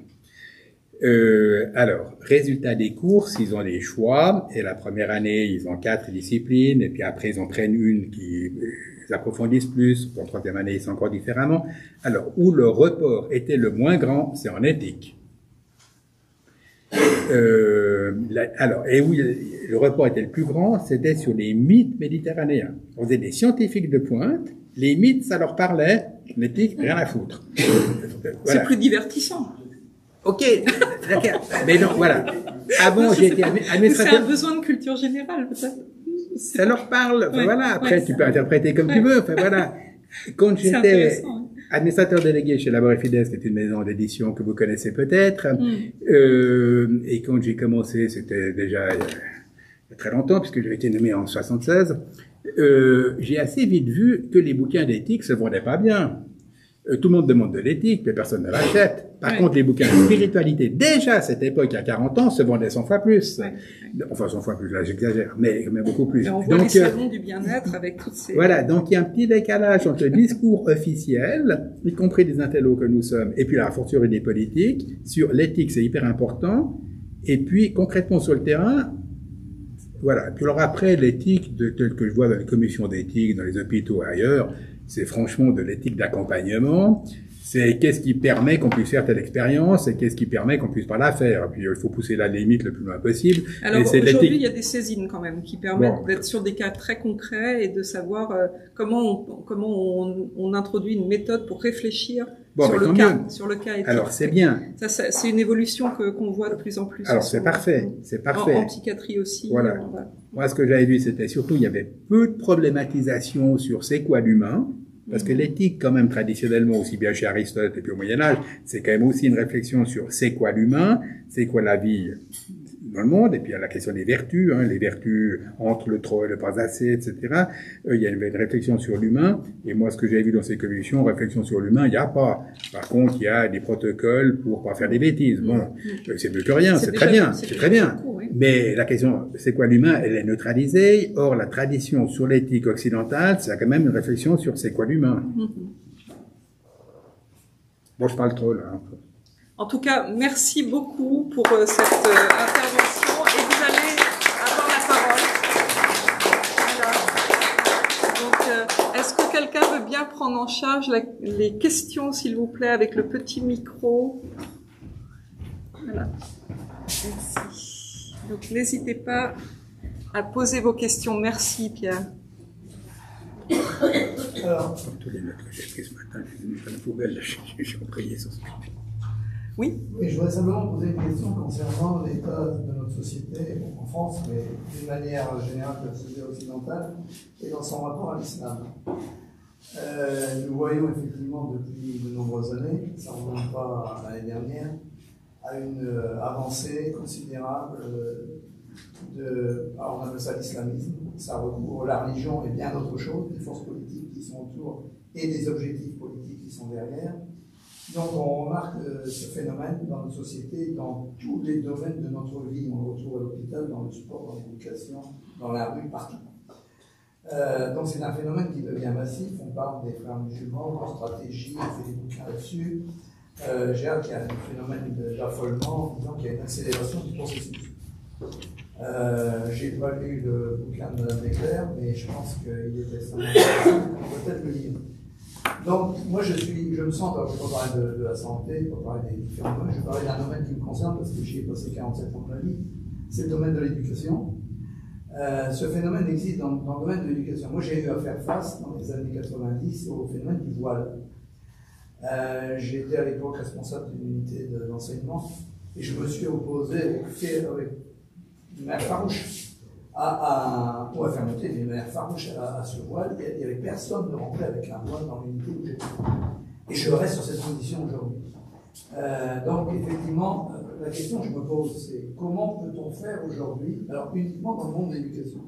Alors, résultat des cours, ils ont des choix, et la première année, ils ont 4 disciplines, et puis après, ils en prennent une qui approfondissent plus, pour la troisième année, c'est encore différemment. Alors, où le report était le moins grand, c'est en éthique. Alors, et où le report était le plus grand, c'était sur les mythes méditerranéens. On faisait des scientifiques de pointe, les mythes, ça leur parlait, l'éthique, rien à foutre. Voilà. C'est plus divertissant. Ok, d'accord. Mais non, voilà. Avant, j'ai été administrateur. C'est un besoin de culture générale, peut-être. Ça leur parle. Enfin, voilà. Après, tu peux interpréter comme tu veux. Enfin, voilà. Quand j'étais administrateur délégué chez Labor et Fides, qui est une maison d'édition que vous connaissez peut-être, et quand j'ai commencé, c'était déjà il y a très longtemps, puisque j'avais été nommé en 76, j'ai assez vite vu que les bouquins d'éthique se vendaient pas bien. Tout le monde demande de l'éthique, mais personne ne l'achète. Par contre, les bouquins de spiritualité, déjà à cette époque, il y a 40 ans, se vendaient 100 fois plus. Enfin, 100 fois plus, là j'exagère, mais beaucoup plus. Et on voit les salons du bien-être avec toutes ces... Voilà, donc il y a un petit décalage entre le discours officiel, y compris des intellos que nous sommes, et puis la fortiori des politiques, sur l'éthique, c'est hyper important, et puis concrètement sur le terrain, voilà. Puis alors après, l'éthique, telle que je vois dans les commissions d'éthique, dans les hôpitaux et ailleurs, c'est franchement de l'éthique d'accompagnement. C'est qu'est-ce qui permet qu'on puisse faire telle expérience et qu'est-ce qui permet qu'on puisse pas la faire. Puis il faut pousser la limite le plus loin possible. Alors aujourd'hui, il y a des saisines quand même qui permettent d'être sur des cas très concrets et de savoir comment on introduit une méthode pour réfléchir sur le cas éthique. Alors c'est bien. Ça, c'est une évolution qu'on voit de plus en plus. Alors c'est parfait, c'est parfait. En psychiatrie aussi. Voilà. Moi, ce que j'avais vu, c'était surtout il y avait peu de problématisation sur c'est quoi l'humain. Parce que l'éthique, quand même, traditionnellement, aussi bien chez Aristote et puis au Moyen-Âge, c'est quand même aussi une réflexion sur c'est quoi l'humain, c'est quoi la vie dans le monde, et puis il y a la question des vertus, les vertus entre le trop et le pas assez, etc. Il y a une réflexion sur l'humain, et moi, ce que j'ai vu dans ces commissions, réflexion sur l'humain, il n'y a pas. Par contre, il y a des protocoles pour pas faire des bêtises. Bon, c'est mieux que rien, c'est très bien, c'est très bien. Mais la question, c'est quoi l'humain? Elle est neutralisée. Or, la tradition sur l'éthique occidentale, c'est quand même une réflexion sur c'est quoi l'humain. Bon, je parle trop, là. En tout cas, merci beaucoup pour cette intervention et vous allez avoir la parole. Voilà. Donc, est-ce que quelqu'un veut bien prendre en charge les questions, s'il vous plaît, avec le petit micro? Voilà. Merci. Donc, n'hésitez pas à poser vos questions. Merci, Pierre. Alors, Tous les notes que j'ai prises ce matin, j'ai mis dans la poubelle, j'ai emprayé sur ce sujet. Oui. oui, je voudrais simplement poser une question concernant l'état de notre société, en France, mais d'une manière générale de la société occidentale, et dans son rapport à l'islam. Nous voyons effectivement depuis de nombreuses années, ça ne remonte pas à l'année dernière, à une avancée considérable alors on appelle ça l'islamisme, ça recouvre la religion et bien d'autres choses, des forces politiques qui sont autour et des objectifs politiques qui sont derrière. Donc on remarque ce phénomène dans notre société, dans tous les domaines de notre vie. On le retrouve à l'hôpital, dans le sport, dans l'éducation, dans la rue, partout. Donc c'est un phénomène qui devient massif. On parle des frères musulmans, leur stratégie, on fait des bouquins là-dessus. J'ai hâte qu'il y a un phénomène d'affolement en disant qu'il y a une accélération du processus. J'ai pas lu le bouquin de Mme Leclerc, mais je pense qu'il est extrêmement intéressant, on peut peut-être le lire. Donc, moi je me sens, je ne vais pas parler de la santé, je ne vais pas parler des différents domaines, je vais parler d'un domaine qui me concerne parce que j'y ai passé 47 ans de ma vie, c'est le domaine de l'éducation. Ce phénomène existe dans le domaine de l'éducation. Moi j'ai eu à faire face dans les années 90 au phénomène du voile. J'étais à l'époque responsable d'une unité d'enseignement et je me suis opposé avec d'une manière farouche ou à faire monter d'une manière farouche à ce voile. Il n'y avait personne de rentrer avec un voile dans l'unité où j'étais. Et je reste sur cette position aujourd'hui. Donc effectivement, la question que je me pose, c'est comment peut-on faire aujourd'hui, alors uniquement dans le monde de l'éducation,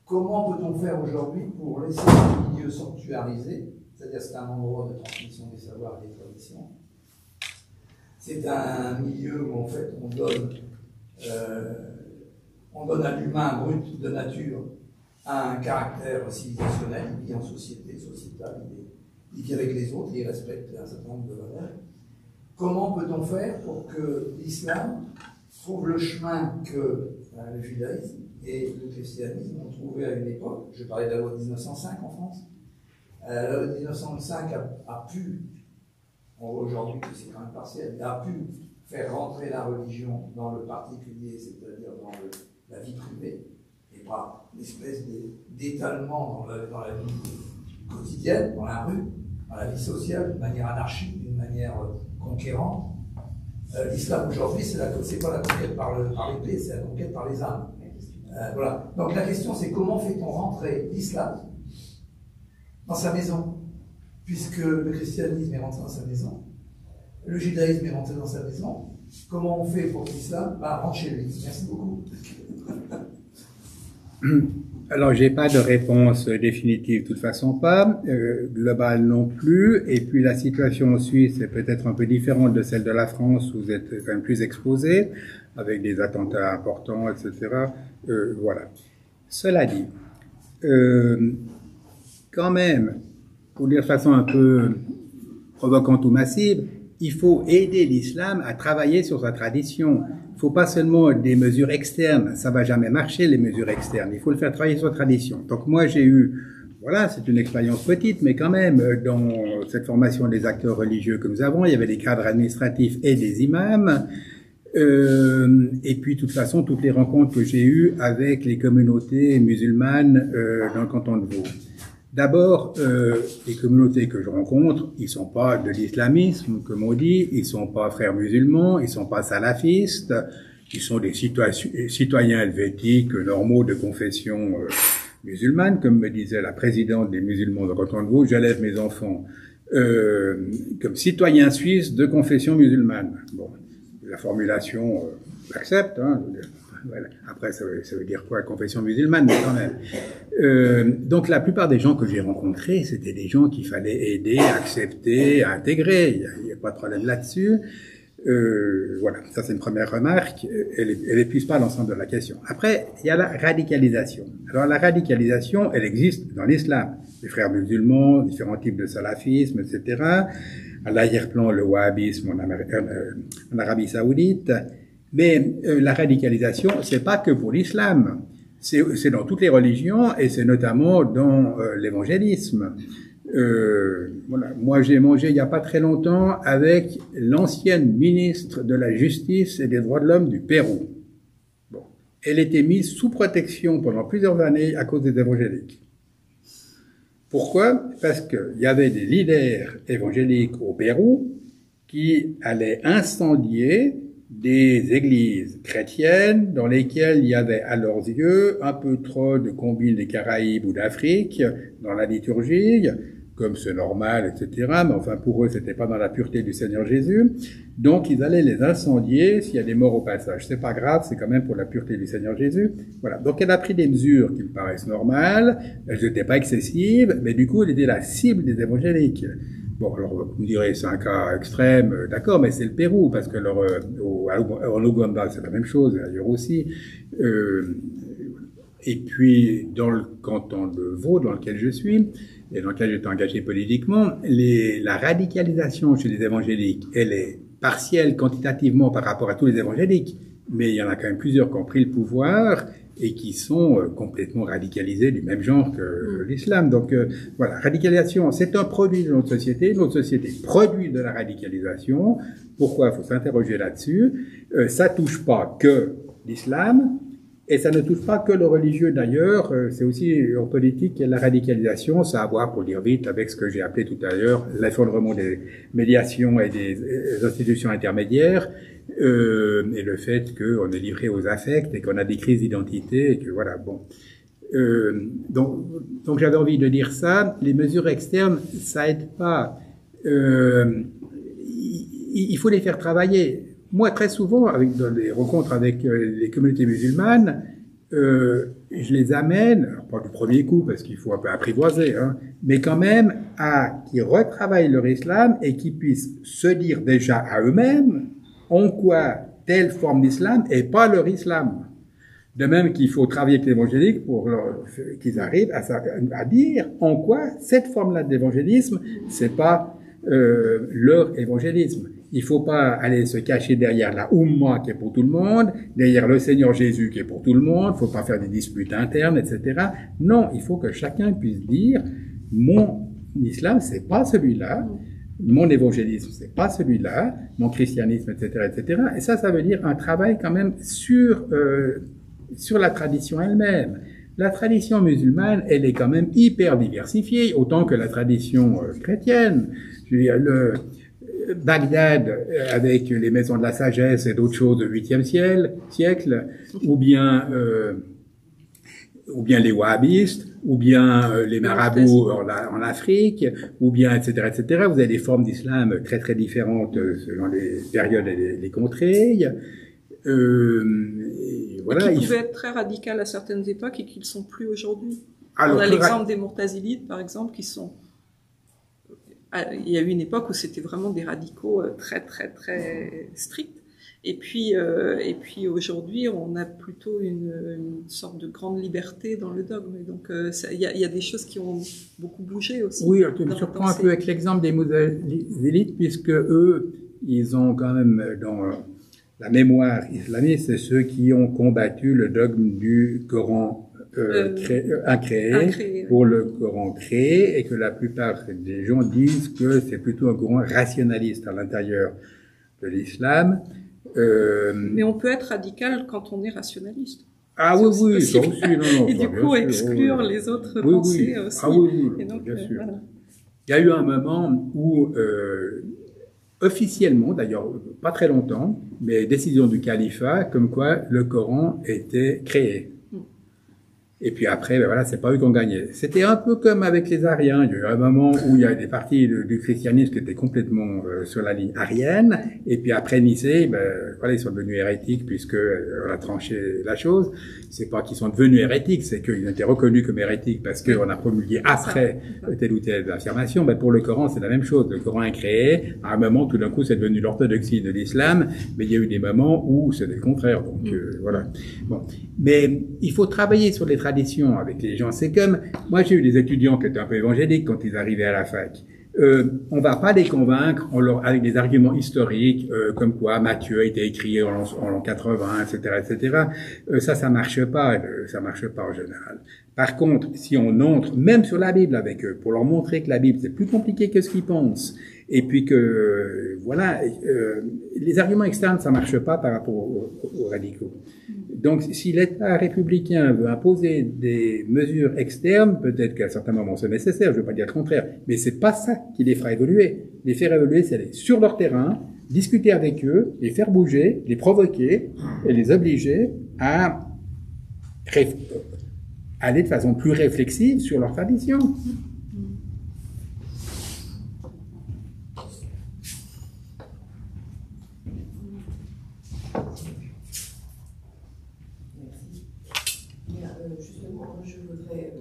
comment peut-on faire aujourd'hui pour laisser ce milieu sanctuarisé, c'est-à-dire c'est un endroit de transmission des savoirs et des traditions, c'est un milieu où en fait on donne à l'humain brut de nature un caractère civilisationnel, il vit en société, sociétale, il vit avec les autres, il respecte un certain nombre de valeurs. Comment peut-on faire pour que l'islam trouve le chemin que le judaïsme et le christianisme ont trouvé à une époque? Je parlais de la loi de 1905 en France. La loi de 1905 a pu, on voit aujourd'hui que c'est quand même partiel, a pu faire rentrer la religion dans le particulier, c'est-à-dire dans la vie privée, et pas une espèce d'étalement dans la vie quotidienne, dans la rue, dans la vie sociale, d'une manière anarchique, d'une manière conquérante. L'islam aujourd'hui, c'est pas la conquête par l'épée, c'est la conquête par les âmes. Voilà. Donc la question, c'est comment fait-on rentrer l'islam dans sa maison, puisque le christianisme est rentré dans sa maison, le judaïsme est rentré dans sa maison. Comment on fait pour que l'islam rentre chez lui? Merci beaucoup. Alors, j'ai pas de réponse définitive, de toute façon pas, globale non plus, et puis la situation en Suisse est peut-être un peu différente de celle de la France, où vous êtes quand même plus exposé, avec des attentats importants, etc. Voilà. Cela dit, quand même, pour dire de façon un peu provocante ou massive, il faut aider l'islam à travailler sur sa tradition. Il ne faut pas seulement des mesures externes, ça va jamais marcher les mesures externes, il faut le faire travailler sur sa tradition. Donc moi j'ai eu, voilà, c'est une expérience petite, mais quand même, dans cette formation des acteurs religieux que nous avons, il y avait des cadres administratifs et des imams, et puis de toute façon, toutes les rencontres que j'ai eues avec les communautés musulmanes dans le canton de Vaud. D'abord, les communautés que je rencontre, ils sont pas de l'islamisme, comme on dit, ils sont pas frères musulmans, ils sont pas salafistes, ils sont des citoyens helvétiques normaux de confession musulmane, comme me disait la présidente des musulmans de canton de Vaud, j'élève mes enfants comme citoyens suisses de confession musulmane. Bon, la formulation, j'accepte, hein, voilà. Après, ça veut dire quoi, confession musulmane, mais quand même. Donc, la plupart des gens que j'ai rencontrés, c'était des gens qu'il fallait aider, accepter, intégrer. Il n'y a pas de problème là-dessus. Voilà, ça c'est une première remarque, elle épuise pas l'ensemble de la question. Après, il y a la radicalisation. Alors la radicalisation, elle existe dans l'islam. Les frères musulmans, différents types de salafisme, etc. À l'arrière-plan, le wahhabisme en Arabie Saoudite. Mais la radicalisation, c'est pas que pour l'islam. C'est dans toutes les religions et c'est notamment dans l'évangélisme. Voilà. Moi, j'ai mangé il n'y a pas très longtemps avec l'ancienne ministre de la Justice et des Droits de l'Homme du Pérou. Bon. Elle était mise sous protection pendant plusieurs années à cause des évangéliques. Pourquoi? Parce qu'il y avait des leaders évangéliques au Pérou qui allaient incendier des églises chrétiennes dans lesquelles il y avait à leurs yeux un peu trop de combines des Caraïbes ou d'Afrique dans la liturgie, comme c'est normal, etc. Mais enfin, pour eux, c'était pas dans la pureté du Seigneur Jésus. Donc, ils allaient les incendier s'il y a des morts au passage. C'est pas grave, c'est quand même pour la pureté du Seigneur Jésus. Voilà. Donc, elle a pris des mesures qui me paraissent normales. Elles n'étaient pas excessives, mais du coup, elle était la cible des évangéliques. Bon, alors, vous me direz, c'est un cas extrême, d'accord, mais c'est le Pérou, parce que en Ouganda, c'est la même chose, ailleurs aussi. Et puis, dans le canton de Vaud, dans lequel je suis, et dans lequel j'étais engagé politiquement, la radicalisation chez les évangéliques, elle est partielle quantitativement par rapport à tous les évangéliques, mais il y en a quand même plusieurs qui ont pris le pouvoir et qui sont complètement radicalisés du même genre que l'islam. Donc voilà, radicalisation, c'est un produit de notre société produit de la radicalisation. Pourquoi? Il faut s'interroger là-dessus. Ça touche pas que l'islam, et ça ne touche pas que le religieux d'ailleurs, c'est aussi en politique la radicalisation, ça a à voir, pour dire vite, avec ce que j'ai appelé tout à l'heure l'effondrement des médiations et des institutions intermédiaires, et le fait qu'on est livré aux affects et qu'on a des crises d'identité, et que voilà, bon. Donc j'avais envie de dire ça, les mesures externes, ça aide pas. Il faut les faire travailler. Moi, très souvent, dans les rencontres avec les communautés musulmanes, je les amène, alors pas du premier coup, parce qu'il faut un peu apprivoiser, hein, mais quand même à qu'ils retravaillent leur islam et qu'ils puissent se dire déjà à eux-mêmes en quoi telle forme d'islam est pas leur islam. De même qu'il faut travailler avec l'évangélique pour qu'ils arrivent à dire en quoi cette forme-là d'évangélisme, c'est pas leur évangélisme. Il faut pas aller se cacher derrière la Oumma qui est pour tout le monde, derrière le Seigneur Jésus qui est pour tout le monde, il faut pas faire des disputes internes, etc. Non, il faut que chacun puisse dire, mon islam, c'est pas celui-là, mon évangélisme, c'est pas celui-là, mon christianisme, etc., etc. Et ça veut dire un travail quand même sur la tradition elle-même. La tradition musulmane, elle est quand même hyper diversifiée, autant que la tradition chrétienne. Je veux dire, Bagdad, avec les maisons de la sagesse et d'autres choses du 8e siècle, ou bien les wahhabistes, ou bien les marabouts en Afrique, ou bien etc., etc. Vous avez des formes d'islam très très différentes selon les périodes et les contrées. Voilà, qui pouvaient être très radicales à certaines époques et qui ne le sont plus aujourd'hui. On a l'exemple des Mourtazilites, par exemple, qui sont... Il y a eu une époque où c'était vraiment des radicaux très très très stricts. Et puis aujourd'hui, on a plutôt une sorte de grande liberté dans le dogme. Et donc il y a des choses qui ont beaucoup bougé aussi. Oui, tu me surprends un peu avec l'exemple des Mourtazilites, puisque eux, ils ont quand même dans la mémoire islamique, c'est ceux qui ont combattu le dogme du Coran incréé pour le Coran créé, et que la plupart des gens disent que c'est plutôt un courant rationaliste à l'intérieur de l'islam. Mais on peut être radical quand on est rationaliste. Ah oui, oui, ça aussi, non. Et du coup, exclure les autres pensées aussi. Ah oui, et donc, bien sûr. Voilà. Il y a eu un moment où, officiellement, d'ailleurs, pas très longtemps, mais décision du califat, comme quoi le Coran était créé. Et puis après, ben voilà, c'est pas eux qui ont gagné. C'était un peu comme avec les Ariens. Il y a eu un moment où il y a des parties du christianisme qui étaient complètement sur la ligne arienne. Et puis après Nicée, ben voilà, ils sont devenus hérétiques puisque on a tranché la chose. C'est pas qu'ils sont devenus hérétiques, c'est qu'ils ont été reconnus comme hérétiques parce qu'on a promulgué après telle ou telle affirmation. Ben pour le Coran, c'est la même chose. Le Coran est créé. À un moment, tout d'un coup, c'est devenu l'orthodoxie de l'islam. Mais il y a eu des moments où c'était le contraire. Donc voilà. Bon, mais il faut travailler sur les traditions avec les gens. C'est comme moi, j'ai eu des étudiants qui étaient un peu évangéliques quand ils arrivaient à la fac. On va pas les convaincre avec des arguments historiques comme quoi Matthieu a été écrit en l'an 80, etc., etc. Ça marche pas. Ça marche pas en général. Par contre, si on entre même sur la Bible avec eux pour leur montrer que la Bible c'est plus compliqué que ce qu'ils pensent, et puis que voilà, les arguments externes ça marche pas par rapport aux radicaux. Donc, si l'État républicain veut imposer des mesures externes, peut-être qu'à certains moments c'est nécessaire, je ne veux pas dire le contraire, mais c'est pas ça qui les fera évoluer. Les faire évoluer, c'est aller sur leur terrain, discuter avec eux, les faire bouger, les provoquer et les obliger à aller de façon plus réflexive sur leur tradition. Justement, je voudrais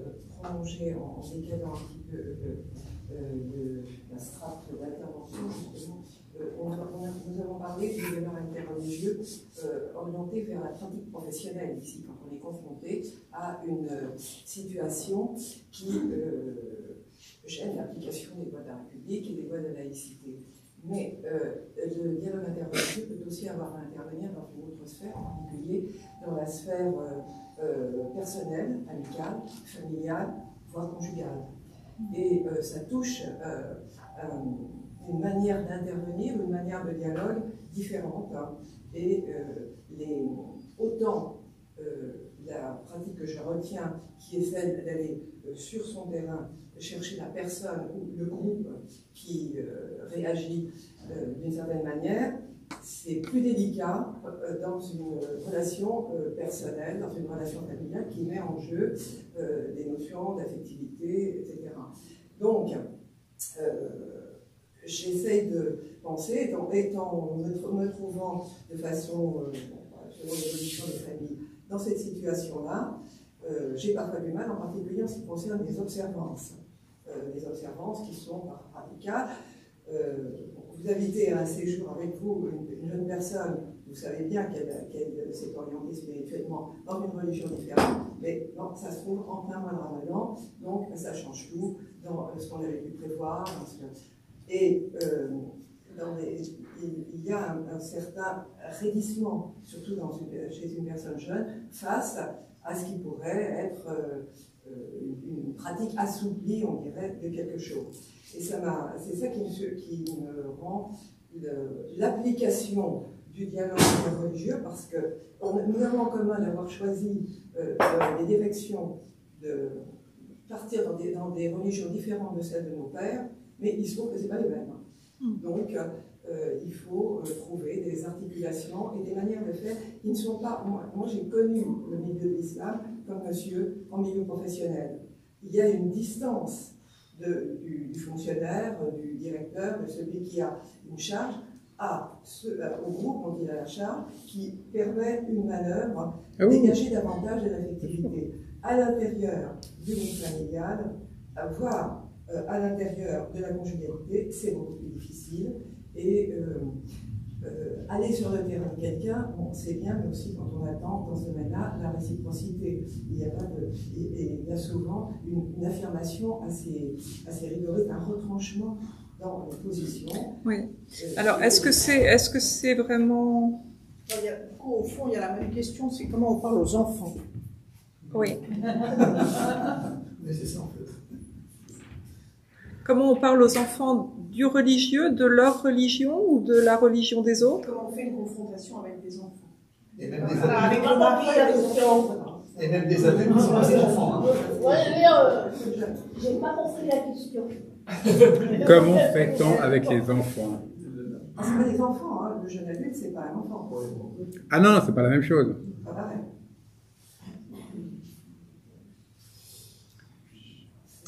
prolonger en décalant un petit peu la strate d'intervention. Justement, nous avons parlé du dialogue interreligieux orienté vers la pratique professionnelle ici, quand on est confronté à une situation qui gêne l'application des lois de la République et des lois de laïcité. Mais le dialogue interreligieux peut aussi avoir à intervenir dans une autre sphère, en particulier dans la sphère personnelle, amicale, familiale, voire conjugale. Et ça touche une manière d'intervenir, une manière de dialogue différente. Hein. Et autant la pratique que je retiens, qui est celle d'aller sur son terrain, chercher la personne ou le groupe qui réagit d'une certaine manière, c'est plus délicat dans une relation personnelle, dans une relation familiale qui met en jeu des notions d'affectivité, etc. Donc, j'essaye de penser, me trouvant de façon, selon l'évolution des familles, dans cette situation-là, j'ai parfois du mal, en particulier en ce qui concerne les observances. Les observances qui sont radicales. Vous invitez à un séjour avec vous une jeune personne, vous savez bien qu'elle s'est orientée spirituellement dans une religion différente, mais non, ça se trouve en plein mois de Ramadan, donc ça change tout dans ce qu'on avait pu prévoir. Et il y a un certain raidissement, surtout chez une personne jeune, face à ce qui pourrait être une pratique assouplie, on dirait, de quelque chose. Et c'est ça qui me rend l'application du dialogue religieux, parce que nous avons en commun d'avoir choisi des directions de partir dans des religions différentes de celles de nos pères, mais il se trouve que ce n'est pas les mêmes. Donc, il faut trouver des articulations et des manières de faire qui ne sont pas... Moi j'ai connu le milieu de l'islam comme monsieur en milieu professionnel. Il y a une distance du fonctionnaire, du directeur, de celui qui a une charge, au groupe dont il a la charge, qui permet une manœuvre, dégager davantage de l'affectivité à l'intérieur du groupe familial, voire à l'intérieur de la conjugalité, c'est beaucoup plus difficile. Et aller sur le terrain de quelqu'un, bon, c'est bien, mais aussi quand on attend dans ce domaine-là la réciprocité. Il y a souvent une affirmation assez rigoureuse, un retranchement dans les positions. Oui. Alors, est-ce que c'est vraiment... Du coup, au fond, il y a la même question, c'est comment on parle aux enfants. Oui. Mais c'est ça, en fait. Comment on parle aux enfants du religieux, de leur religion ou de la religion des autres? Comment on fait une confrontation avec des enfants? Et même des Voilà, adultes. avec le mari et les enfants. Et même des adultes qui sont pas des enfants. Hein. J'ai pas compris la question. Comment fait-on avec les enfants? Ah, c'est pas des enfants, hein. Le jeune adulte, c'est pas un enfant. Ah non, c'est pas la même chose. Pas pareil.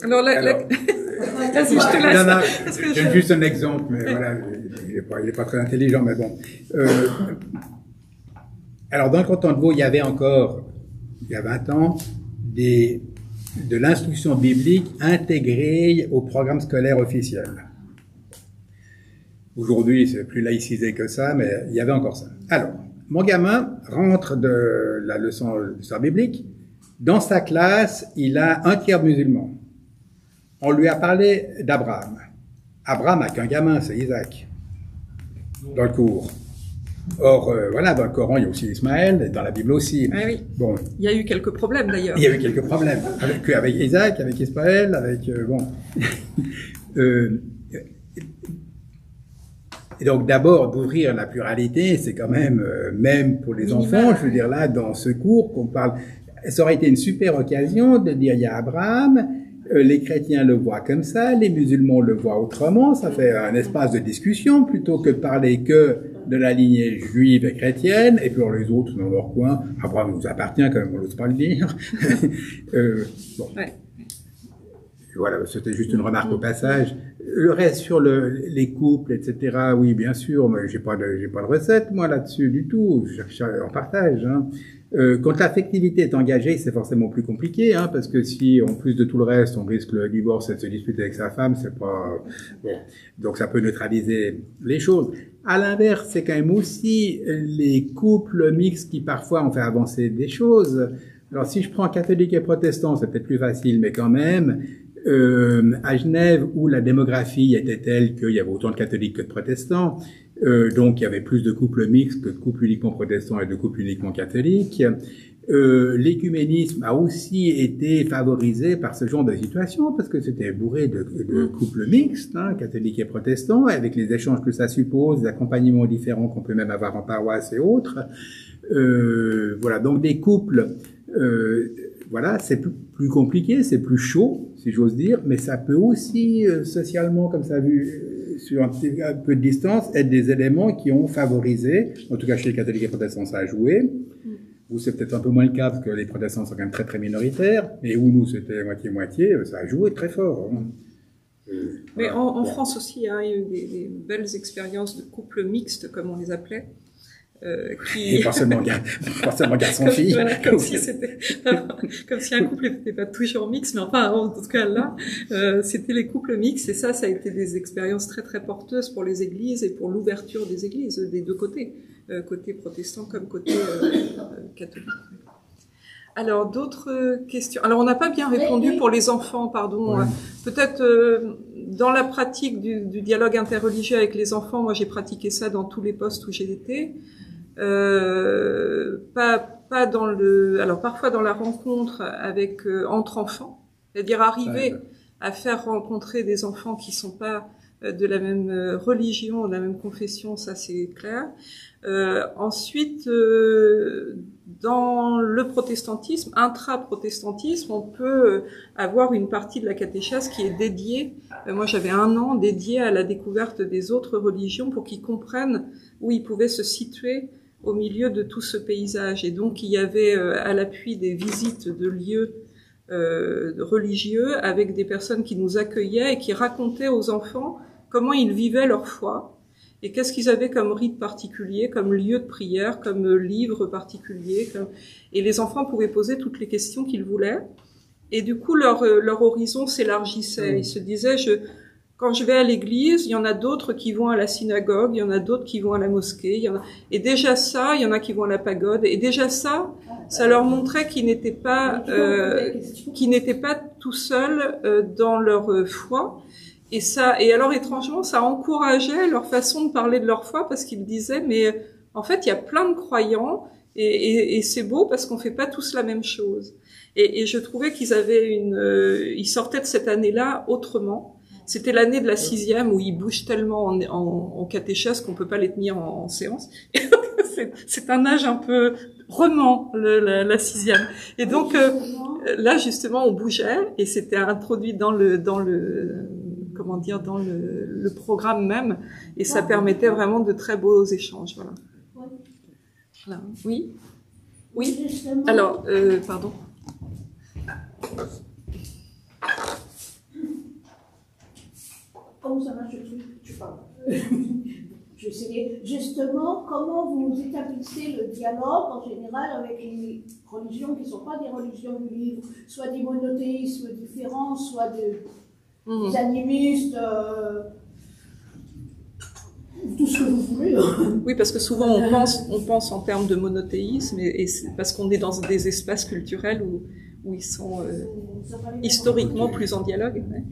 Alors, vas-y, je te laisse. Non, Parce que je donne juste un exemple, mais voilà, il n'est pas très intelligent, mais bon. Alors, dans le canton de Vaud, il y avait encore, il y a 20 ans, de l'instruction biblique intégrée au programme scolaire officiel. Aujourd'hui, c'est plus laïcisé que ça, mais il y avait encore ça. Alors, mon gamin rentre de la leçon d'histoire biblique. Dans sa classe, il a un tiers de musulmans. On lui a parlé d'Abraham. Abraham n'a qu'un gamin, c'est Isaac, dans le cours. Or, voilà, dans le Coran, il y a aussi Ismaël, et dans la Bible aussi. Ah oui. Bon. Il y a eu quelques problèmes d'ailleurs. Il y a eu quelques problèmes. Avec Isaac, avec Ismaël, avec... bon. Et donc d'abord, d'ouvrir la pluralité, c'est quand même, même pour les enfants, je veux dire là, dans ce cours qu'on parle... Ça aurait été une super occasion de dire, il y a Abraham, les chrétiens le voient comme ça, les musulmans le voient autrement, ça fait un espace de discussion, plutôt que de parler que de la lignée juive et chrétienne, et puis les autres dans leur coin, Abraham nous appartient quand même, on n'ose pas le dire. Bon. Ouais. Voilà, c'était juste une remarque au passage. Le reste sur les couples, etc., oui, bien sûr, mais j'ai pas de recette, moi, là-dessus, du tout. On partage, hein. Quand l'affectivité est engagée, c'est forcément plus compliqué, hein, parce que si, en plus de tout le reste, on risque le divorce et de se disputer avec sa femme, c'est pas, bon. Donc, ça peut neutraliser les choses. À l'inverse, c'est quand même aussi les couples mixtes qui parfois ont fait avancer des choses. Alors, si je prends catholique et protestant, c'est peut-être plus facile, mais quand même, à Genève, où la démographie était telle qu'il y avait autant de catholiques que de protestants, donc il y avait plus de couples mixtes que de couples uniquement protestants et de couples uniquement catholiques. L'écuménisme a aussi été favorisé par ce genre de situation, parce que c'était bourré de couples mixtes, hein, catholiques et protestants, avec les échanges que ça suppose, les accompagnements différents qu'on peut même avoir en paroisse et autres. Voilà, donc des couples... voilà, c'est plus compliqué, c'est plus chaud, si j'ose dire, mais ça peut aussi, socialement, comme ça vu sur un peu de distance, être des éléments qui ont favorisé, en tout cas chez les catholiques et protestants, ça a joué. Vous, c'est peut-être un peu moins le cas, parce que les protestants sont quand même très très minoritaires, et où nous, c'était moitié-moitié, ça a joué très fort. Hein. Mais voilà. En France aussi, hein, il y a eu des belles expériences de couples mixtes, comme on les appelait. Et pas seulement garçon-fille. Voilà, comme si un couple n'était pas toujours mixte, mais enfin, en tout cas là, c'était les couples mixtes, et ça a été des expériences très très porteuses pour les églises et pour l'ouverture des églises, des deux côtés, côté protestant comme côté catholique. Alors, d'autres questions. Alors, on n'a pas bien répondu pour les enfants, pardon. Oui. Peut-être dans la pratique du dialogue interreligieux avec les enfants, moi j'ai pratiqué ça dans tous les postes où j'ai été. Pas dans alors parfois dans la rencontre avec entre enfants, c'est-à-dire arriver à faire rencontrer des enfants qui sont pas de la même religion, de la même confession, ça c'est clair. Ensuite, dans le protestantisme, intra-protestantisme, on peut avoir une partie de la catéchèse qui est dédiée, moi j'avais 1 an dédié à la découverte des autres religions pour qu'ils comprennent où ils pouvaient se situer au milieu de tout ce paysage. Et donc il y avait à l'appui des visites de lieux religieux avec des personnes qui nous accueillaient et qui racontaient aux enfants comment ils vivaient leur foi et qu'est-ce qu'ils avaient comme rite particulier, comme lieu de prière, comme livre particulier. Et les enfants pouvaient poser toutes les questions qu'ils voulaient. Et du coup, leur horizon s'élargissait. Ils se disaient, quand je vais à l'église, il y en a d'autres qui vont à la synagogue, il y en a d'autres qui vont à la mosquée, et déjà ça, il y en a qui vont à la pagode, et déjà ça leur montrait qu'ils n'étaient pas tout seuls dans leur foi. Et alors étrangement, ça encourageait leur façon de parler de leur foi, parce qu'ils disaient, mais en fait, il y a plein de croyants, et c'est beau parce qu'on fait pas tous la même chose. Et je trouvais qu'ils avaient ils sortaient de cette année-là autrement. C'était l'année de la 6e où ils bougent tellement en catéchèse qu'on peut pas les tenir en séance. C'est un âge un peu roman, la 6e. Et donc là justement on bougeait et c'était introduit dans le programme même, et ça permettait vraiment de très beaux échanges. Voilà. Oui. Alors pardon. comment ça marche le truc? Je sais pas. Je vais essayer. Justement, comment vous établissez le dialogue en général avec les religions qui ne sont pas des religions du livre, soit des monothéismes différents, soit des animistes, tout ce que vous voulez. Oui, parce que souvent on pense en termes de monothéisme, et c'est parce qu'on est dans des espaces culturels où ils sont historiquement plus en dialogue. Ouais.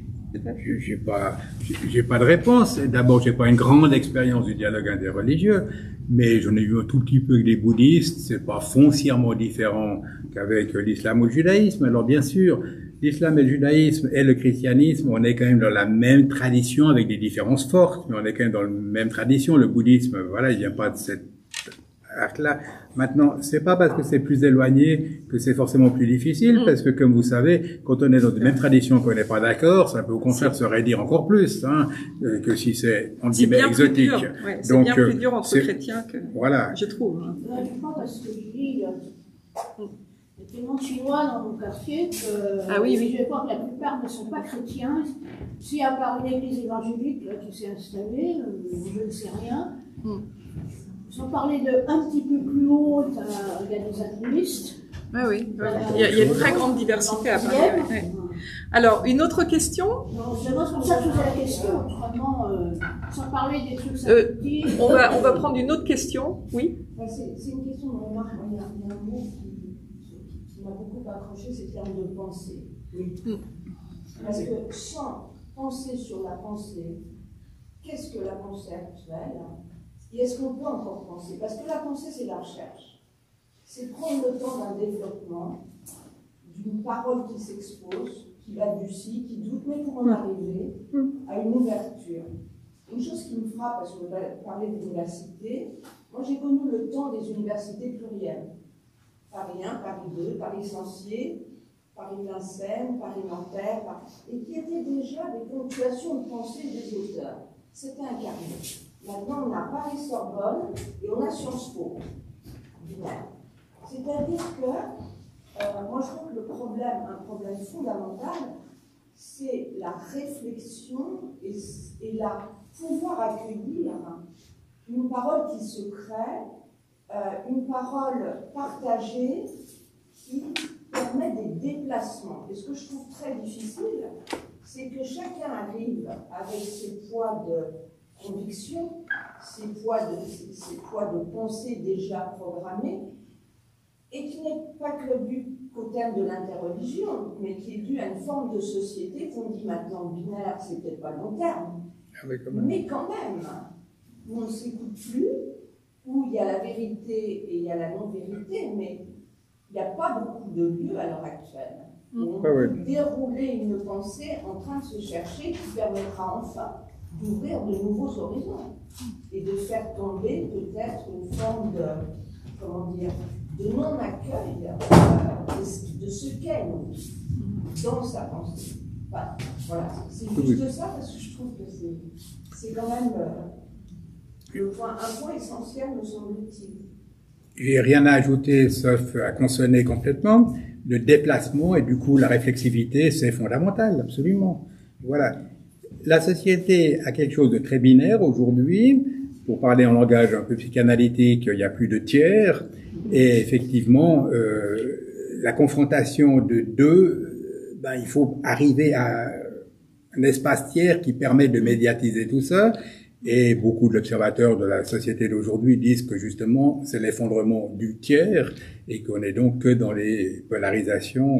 J'ai pas de réponse. D'abord, j'ai pas une grande expérience du dialogue interreligieux, mais j'en ai vu un tout petit peu avec les bouddhistes. C'est pas foncièrement différent qu'avec l'islam ou le judaïsme. Alors bien sûr, l'islam et le judaïsme et le christianisme, on est quand même dans la même tradition avec des différences fortes, mais on est quand même dans la même tradition. Le bouddhisme, voilà, il vient pas de cette arc-là. Maintenant, c'est pas parce que c'est plus éloigné que c'est forcément plus difficile, parce que comme vous savez, quand on est dans une même tradition qu'on n'est pas d'accord, ça peut au contraire se raidir encore plus, hein, que si c'est en guillemets exotique. Ouais, c'est bien plus dur entre chrétiens que, voilà. Je trouve. Hein. Je crois parce que je dis, il y a tellement de Chinois dans mon quartier que je vais voir que la plupart ne sont pas chrétiens. S'il y a par une église évangélique là, qui s'est installée, je ne sais rien. Sans parler de un petit peu plus haut, il y a des animistes. Oui. Il y a une très grande diversité à Paris. Ouais. Alors, une autre question? Non, c'est pour ça que je posais la question, autrement, sans parler des trucs sympathiques. On va prendre une autre question, oui? C'est une question de remarque. Il y a un mot qui m'a beaucoup accroché, c'est le terme de pensée. Oui. Parce que sans penser sur la pensée, qu'est-ce que la pensée actuelle? Et est-ce qu'on peut encore penser? Parce que la pensée, c'est la recherche. C'est prendre le temps d'un développement, d'une parole qui s'expose, qui balbutie, qui doute, mais pour en arriver à une ouverture. Une chose qui me frappe, parce qu'on va parler d'université, moi j'ai connu le temps des universités plurielles. Paris 1, Paris 2, Paris Sancier, Paris Vincennes, Paris Nanterre, et qui étaient déjà des ponctuations de pensée des auteurs. C'était incarné. Maintenant, on a Paris-Sorbonne et on a Sciences Po. C'est-à-dire que, moi je trouve que un problème fondamental, c'est la réflexion et pouvoir accueillir une parole qui se crée, une parole partagée qui permet des déplacements. Et ce que je trouve très difficile, c'est que chacun arrive avec ses poids de conviction, ces poids de pensée déjà programmés, et qui n'est pas que le but qu'au terme de l'interreligion, mais qui est dû à une forme de société qu'on dit maintenant binaire, c'est peut-être pas long terme, mais quand même, où on ne s'écoute plus, où il y a la vérité et il y a la non-vérité, mais il n'y a pas beaucoup de lieux à l'heure actuelle où on peut dérouler une pensée en train de se chercher qui permettra enfin d'ouvrir de nouveaux horizons et de faire tomber peut-être une forme de non-accueil de ce qu'est dans sa pensée. Enfin, voilà, c'est juste ça, parce que je trouve que c'est quand même un point essentiel, me semble-t-il. J'ai rien à ajouter, sauf à consonner complètement. Le déplacement et du coup la réflexivité, c'est fondamental, absolument. Voilà. La société a quelque chose de très binaire aujourd'hui. Pour parler en langage un peu psychanalytique, il n'y a plus de tiers. Et effectivement, la confrontation de deux, il faut arriver à un espace tiers qui permet de médiatiser tout ça. Et beaucoup d'observateurs de la société d'aujourd'hui disent que justement, c'est l'effondrement du tiers et qu'on est donc que dans les polarisations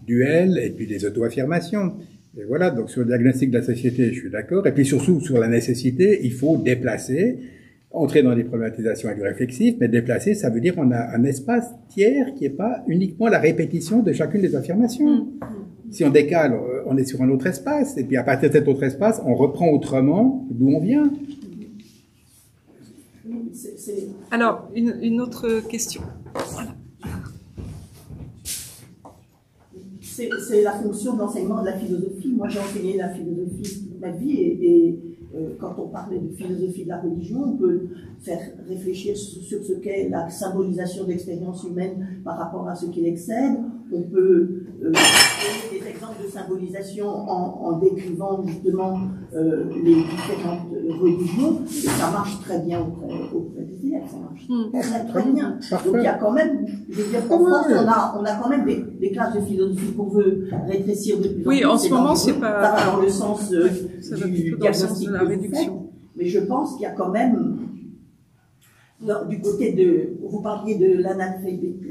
duelles et puis des auto-affirmations. Et voilà, donc sur le diagnostic de la société, je suis d'accord. Et puis surtout, sur la nécessité, il faut déplacer, entrer dans des problématisations avec du réflexif, mais déplacer, ça veut dire qu'on a un espace tiers qui n'est pas uniquement la répétition de chacune des affirmations. Si on décale, on est sur un autre espace, et puis à partir de cet autre espace, on reprend autrement d'où on vient. Alors, une autre question. Voilà. C'est la fonction de l'enseignement de la philosophie. Moi, j'ai enseigné la philosophie toute ma vie et quand on parlait de philosophie de la religion, on peut faire réfléchir sur ce qu'est la symbolisation d'expériences humaines par rapport à ce qui l'excède. on peut donner des exemples de symbolisation en décrivant justement les différentes religions, et ça marche très bien auprès des élèves, ça marche très bien. Donc il y a quand même, je veux dire, en France, on a quand même des classes de philosophie qu'on veut rétrécir de plus en plus. Oui, en ce moment, c'est pas... Ça va dans le sens du diagnostic de la réduction. Mais je pense qu'il y a quand même, du côté de, vous parliez de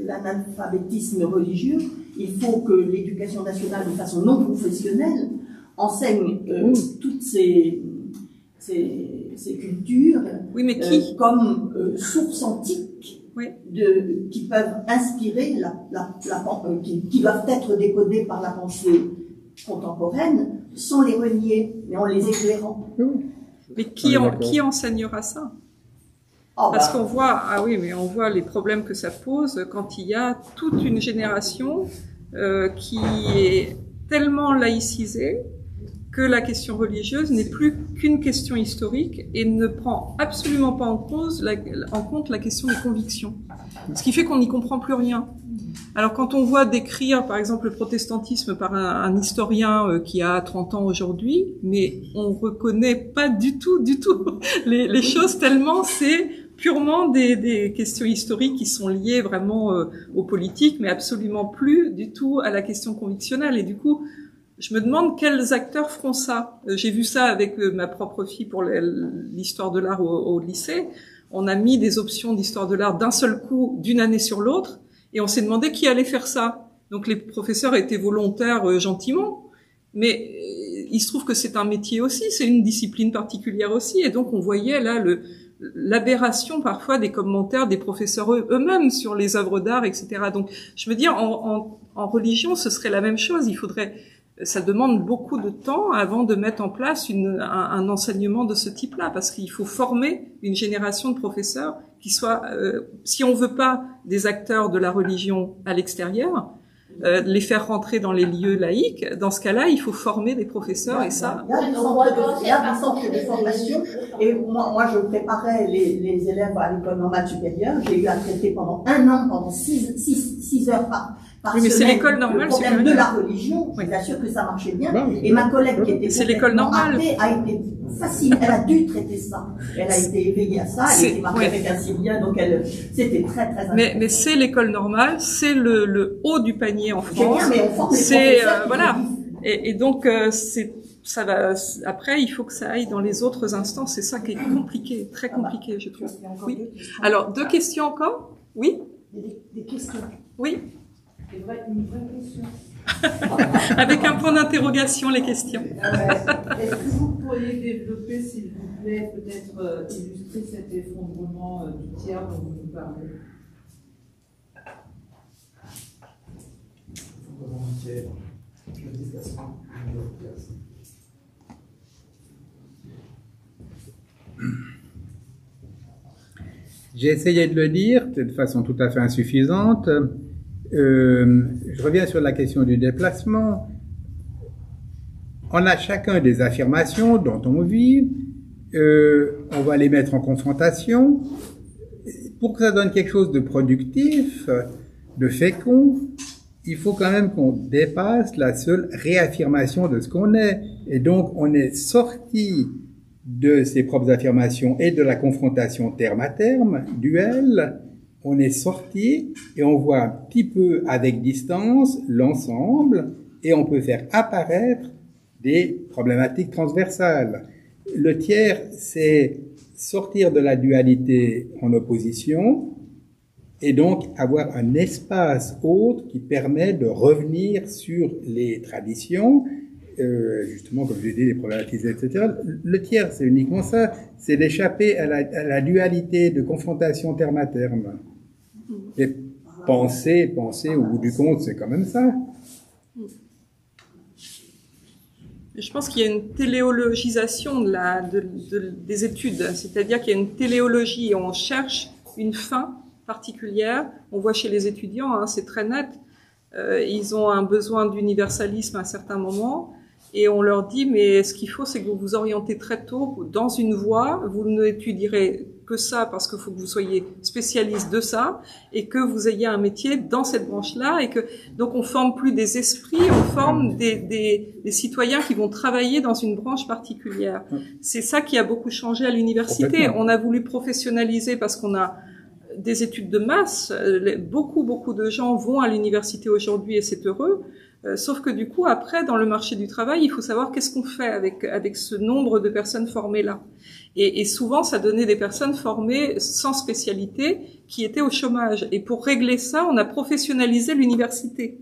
l'analphabétisme religieux, il faut que l'éducation nationale, de façon non professionnelle, enseigne toutes ces cultures mais comme sources antiques qui peuvent inspirer, qui doivent être décodées par la pensée contemporaine, sans les renier, mais en les éclairant. Mais qui enseignera ça? Parce qu'on voit, on voit les problèmes que ça pose quand il y a toute une génération qui est tellement laïcisée que la question religieuse n'est plus qu'une question historique et ne prend absolument pas en compte la question des convictions. Ce qui fait qu'on n'y comprend plus rien. Alors quand on voit décrire par exemple le protestantisme par un historien qui a 30 ans aujourd'hui, mais on reconnaît pas du tout les choses tellement c'est purement des questions historiques qui sont liées vraiment aux politiques, mais absolument plus du tout à la question convictionnelle. Et du coup, je me demande quels acteurs feront ça. J'ai vu ça avec ma propre fille pour l'histoire de l'art au lycée. On a mis des options d'histoire de l'art d'un seul coup, d'une année sur l'autre, et on s'est demandé qui allait faire ça. Donc les professeurs étaient volontaires gentiment, mais il se trouve que c'est un métier aussi, c'est une discipline particulière aussi, et donc on voyait là l'aberration parfois des commentaires des professeurs eux-mêmes sur les œuvres d'art, etc. Donc je me dis en religion ce serait la même chose, ça demande beaucoup de temps avant de mettre en place un enseignement de ce type-là, parce qu'il faut former une génération de professeurs qui soient, si on veut pas des acteurs de la religion à l'extérieur, les faire rentrer dans les lieux laïques, dans ce cas-là, il faut former des professeurs et ça... Il y a des centres de formation, et moi je préparais les élèves à l'école normale supérieure, j'ai eu à traiter pendant 1 an, pendant 6 heures par mais c'est l'école normale supérieure. Le problème de la religion, je vous assure que ça marchait bien, et ma collègue qui était c'est l'école normale a été facile, elle a dû traiter ça, elle a été éveillée à ça, elle était mariée avec un Syrien, donc c'était très très mais c'est l'école normale, c'est le haut du panier en France, c'est voilà, et donc ça va, après il faut que ça aille dans les autres instances, c'est ça qui est compliqué, très compliqué je trouve. Oui. Alors 2 questions encore? Oui. Des questions. Oui. Une vraie question. Avec un point d'interrogation, les questions. Est-ce que vous pourriez développer, s'il vous plaît, peut-être illustrer cet effondrement du tiers dont vous nous parlez? Effondrement du tiers, le déplacement de la classe. J'ai essayé de le dire de façon tout à fait insuffisante. Je reviens sur la question du déplacement. On a chacun des affirmations dont on vit. On va les mettre en confrontation. Pour que ça donne quelque chose de productif, de fécond, il faut quand même qu'on dépasse la seule réaffirmation de ce qu'on est. Et donc, on est sorti de ses propres affirmations et de la confrontation terme à terme, duel. On est sorti et on voit un petit peu avec distance l'ensemble et on peut faire apparaître des problématiques transversales. Le tiers, c'est sortir de la dualité en opposition et donc avoir un espace autre qui permet de revenir sur les traditions, justement, comme je l'ai dit, les problématiser, etc. Le tiers, c'est uniquement ça, c'est d'échapper à la dualité de confrontation terme à terme. Et penser, au bout du compte, c'est quand même ça. Je pense qu'il y a une téléologisation des études, c'est-à-dire qu'il y a une téléologie et on cherche une fin particulière. On voit chez les étudiants, c'est très net, ils ont un besoin d'universalisme à un certain moment et on leur dit mais ce qu'il faut c'est que vous vous orientez très tôt dans une voie, vous n'étudierez que ça parce qu'il faut que vous soyez spécialiste de ça et que vous ayez un métier dans cette branche-là et que donc on forme plus des esprits, on forme des citoyens qui vont travailler dans une branche particulière. C'est ça qui a beaucoup changé à l'université. On a voulu professionnaliser parce qu'on a des études de masse. Beaucoup de gens vont à l'université aujourd'hui et c'est heureux. Sauf que du coup, après, dans le marché du travail, il faut savoir qu'est-ce qu'on fait avec ce nombre de personnes formées-là. Et souvent, ça donnait des personnes formées sans spécialité qui étaient au chômage. Et pour régler ça, on a professionnalisé l'université.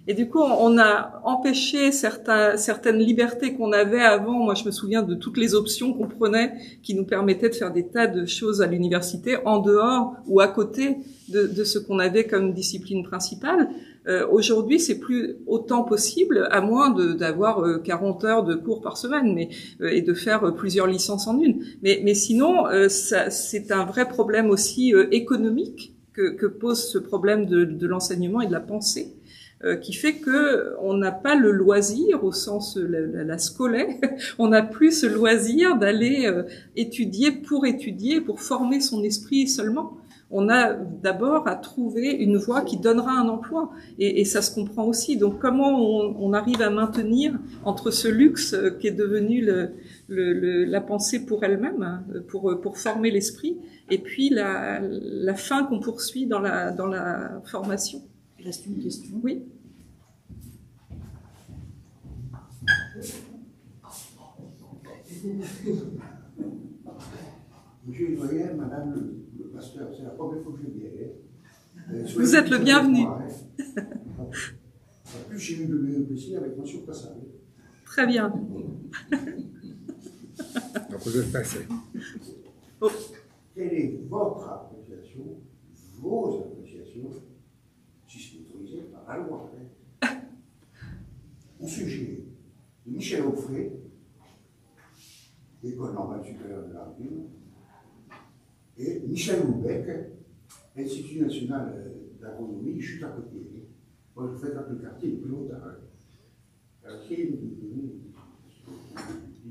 Et du coup, on a empêché certaines libertés qu'on avait avant. Moi, je me souviens de toutes les options qu'on prenait qui nous permettaient de faire des tas de choses à l'université, en dehors ou à côté de ce qu'on avait comme discipline principale. Aujourd'hui, c'est plus autant possible, à moins d'avoir 40 heures de cours par semaine, et de faire plusieurs licences en une. Mais sinon, c'est un vrai problème aussi économique que pose ce problème de l'enseignement et de la pensée, qui fait que on n'a pas le loisir au sens la scolaire, on n'a plus ce loisir d'aller étudier, pour former son esprit seulement. On a d'abord à trouver une voie qui donnera un emploi, et ça se comprend aussi. Donc comment on arrive à maintenir entre ce luxe qui est devenu la pensée pour elle-même, pour former l'esprit, et puis la fin qu'on poursuit dans la formation. Il reste une question. Oui. Monsieur le doyen, madame le pasteur, c'est la première fois que je viens. Vous êtes le bienvenu. En plus, j'ai eu le BEPC avec mention passable. Très bien. Donc, vous êtes passé. Oh. Quelle est votre appréciation, vos appréciations, si c'est autorisé par la loi, au sujet de Michel Onfray, École normale supérieure de l'art et Michel Houellebecq, Institut national d'agronomie, juste à côté. Moi, je fais dans le quartier depuis longtemps.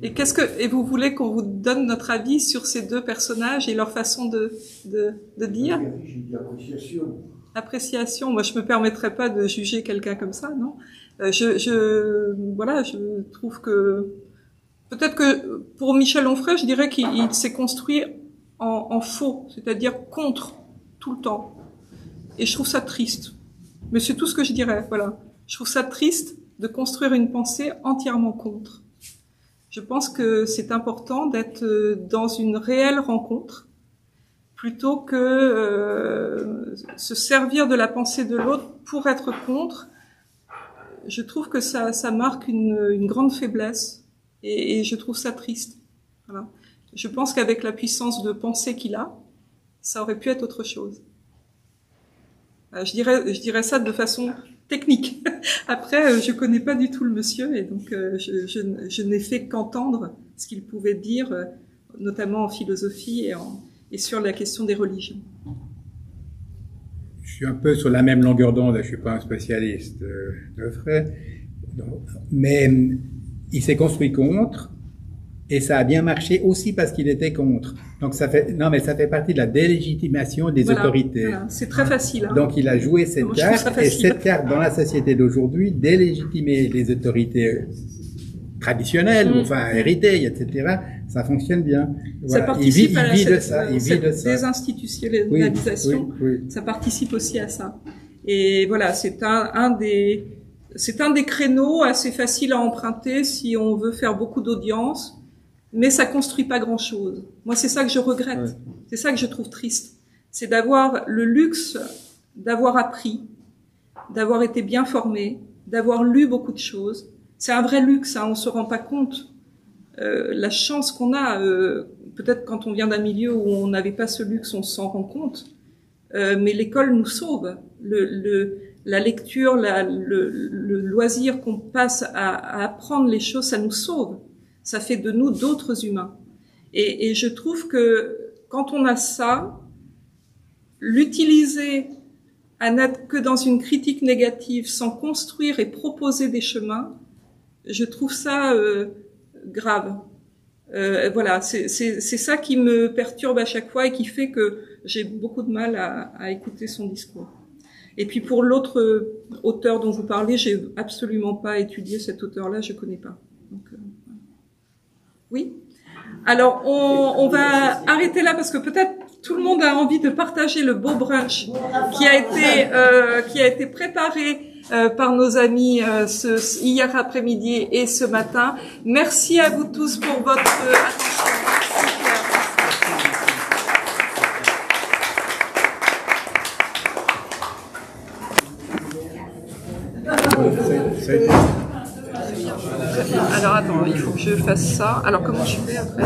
Et vous voulez qu'on vous donne notre avis sur ces deux personnages et leur façon de dire? J'ai dit appréciation. Appréciation. Moi, je me permettrais pas de juger quelqu'un comme ça, non. Voilà, je trouve que peut-être que pour Michel Onfray, je dirais qu'il s'est construit en faux, c'est-à-dire contre tout le temps. Et je trouve ça triste. Mais c'est tout ce que je dirais, voilà. Je trouve ça triste de construire une pensée entièrement contre. Je pense que c'est important d'être dans une réelle rencontre plutôt que se servir de la pensée de l'autre pour être contre. Je trouve que ça marque une grande faiblesse et je trouve ça triste. Voilà. Je pense qu'avec la puissance de pensée qu'il a, ça aurait pu être autre chose. Je dirais ça de façon technique. Après, je connais pas du tout le monsieur et donc je n'ai fait qu'entendre ce qu'il pouvait dire, notamment en philosophie et sur la question des religions. Je suis un peu sur la même longueur d'onde, je suis pas un spécialiste d'Onfray, mais il s'est construit contre. Et ça a bien marché aussi parce qu'il était contre. Donc ça fait partie de la délégitimation des autorités. Voilà. C'est très facile. Hein. Donc il a joué cette carte, et cette carte dans la société d'aujourd'hui, délégitimer les autorités traditionnelles, enfin héritées, etc. Ça fonctionne bien. Voilà. Ça participe à cette désinstitutionnalisation. Oui. Ça participe aussi à ça. Et voilà, c'est un des créneaux assez faciles à emprunter si on veut faire beaucoup d'audience. Mais ça construit pas grand-chose. Moi, c'est ça que je regrette. Ouais. C'est ça que je trouve triste. C'est d'avoir le luxe d'avoir appris, d'avoir été bien formé, d'avoir lu beaucoup de choses. C'est un vrai luxe, hein, on se rend pas compte. La chance qu'on a, peut-être quand on vient d'un milieu où on n'avait pas ce luxe, on s'en rend compte. Mais l'école nous sauve. La lecture, le loisir qu'on passe à apprendre les choses, ça nous sauve. Ça fait de nous d'autres humains. Et je trouve que quand on a ça, l'utiliser à n'être que dans une critique négative, sans construire et proposer des chemins, je trouve ça grave. Voilà, c'est ça qui me perturbe à chaque fois et qui fait que j'ai beaucoup de mal à écouter son discours. Et puis pour l'autre auteur dont vous parlez, j'ai absolument pas étudié cet auteur-là, je connais pas. Donc, oui. Alors on va arrêter là parce que peut-être tout le monde a envie de partager le beau brunch qui a été préparé par nos amis hier après-midi et ce matin. Merci à vous tous pour votre attention. Alors attends, il faut que je fasse ça. Alors comment je fais après ?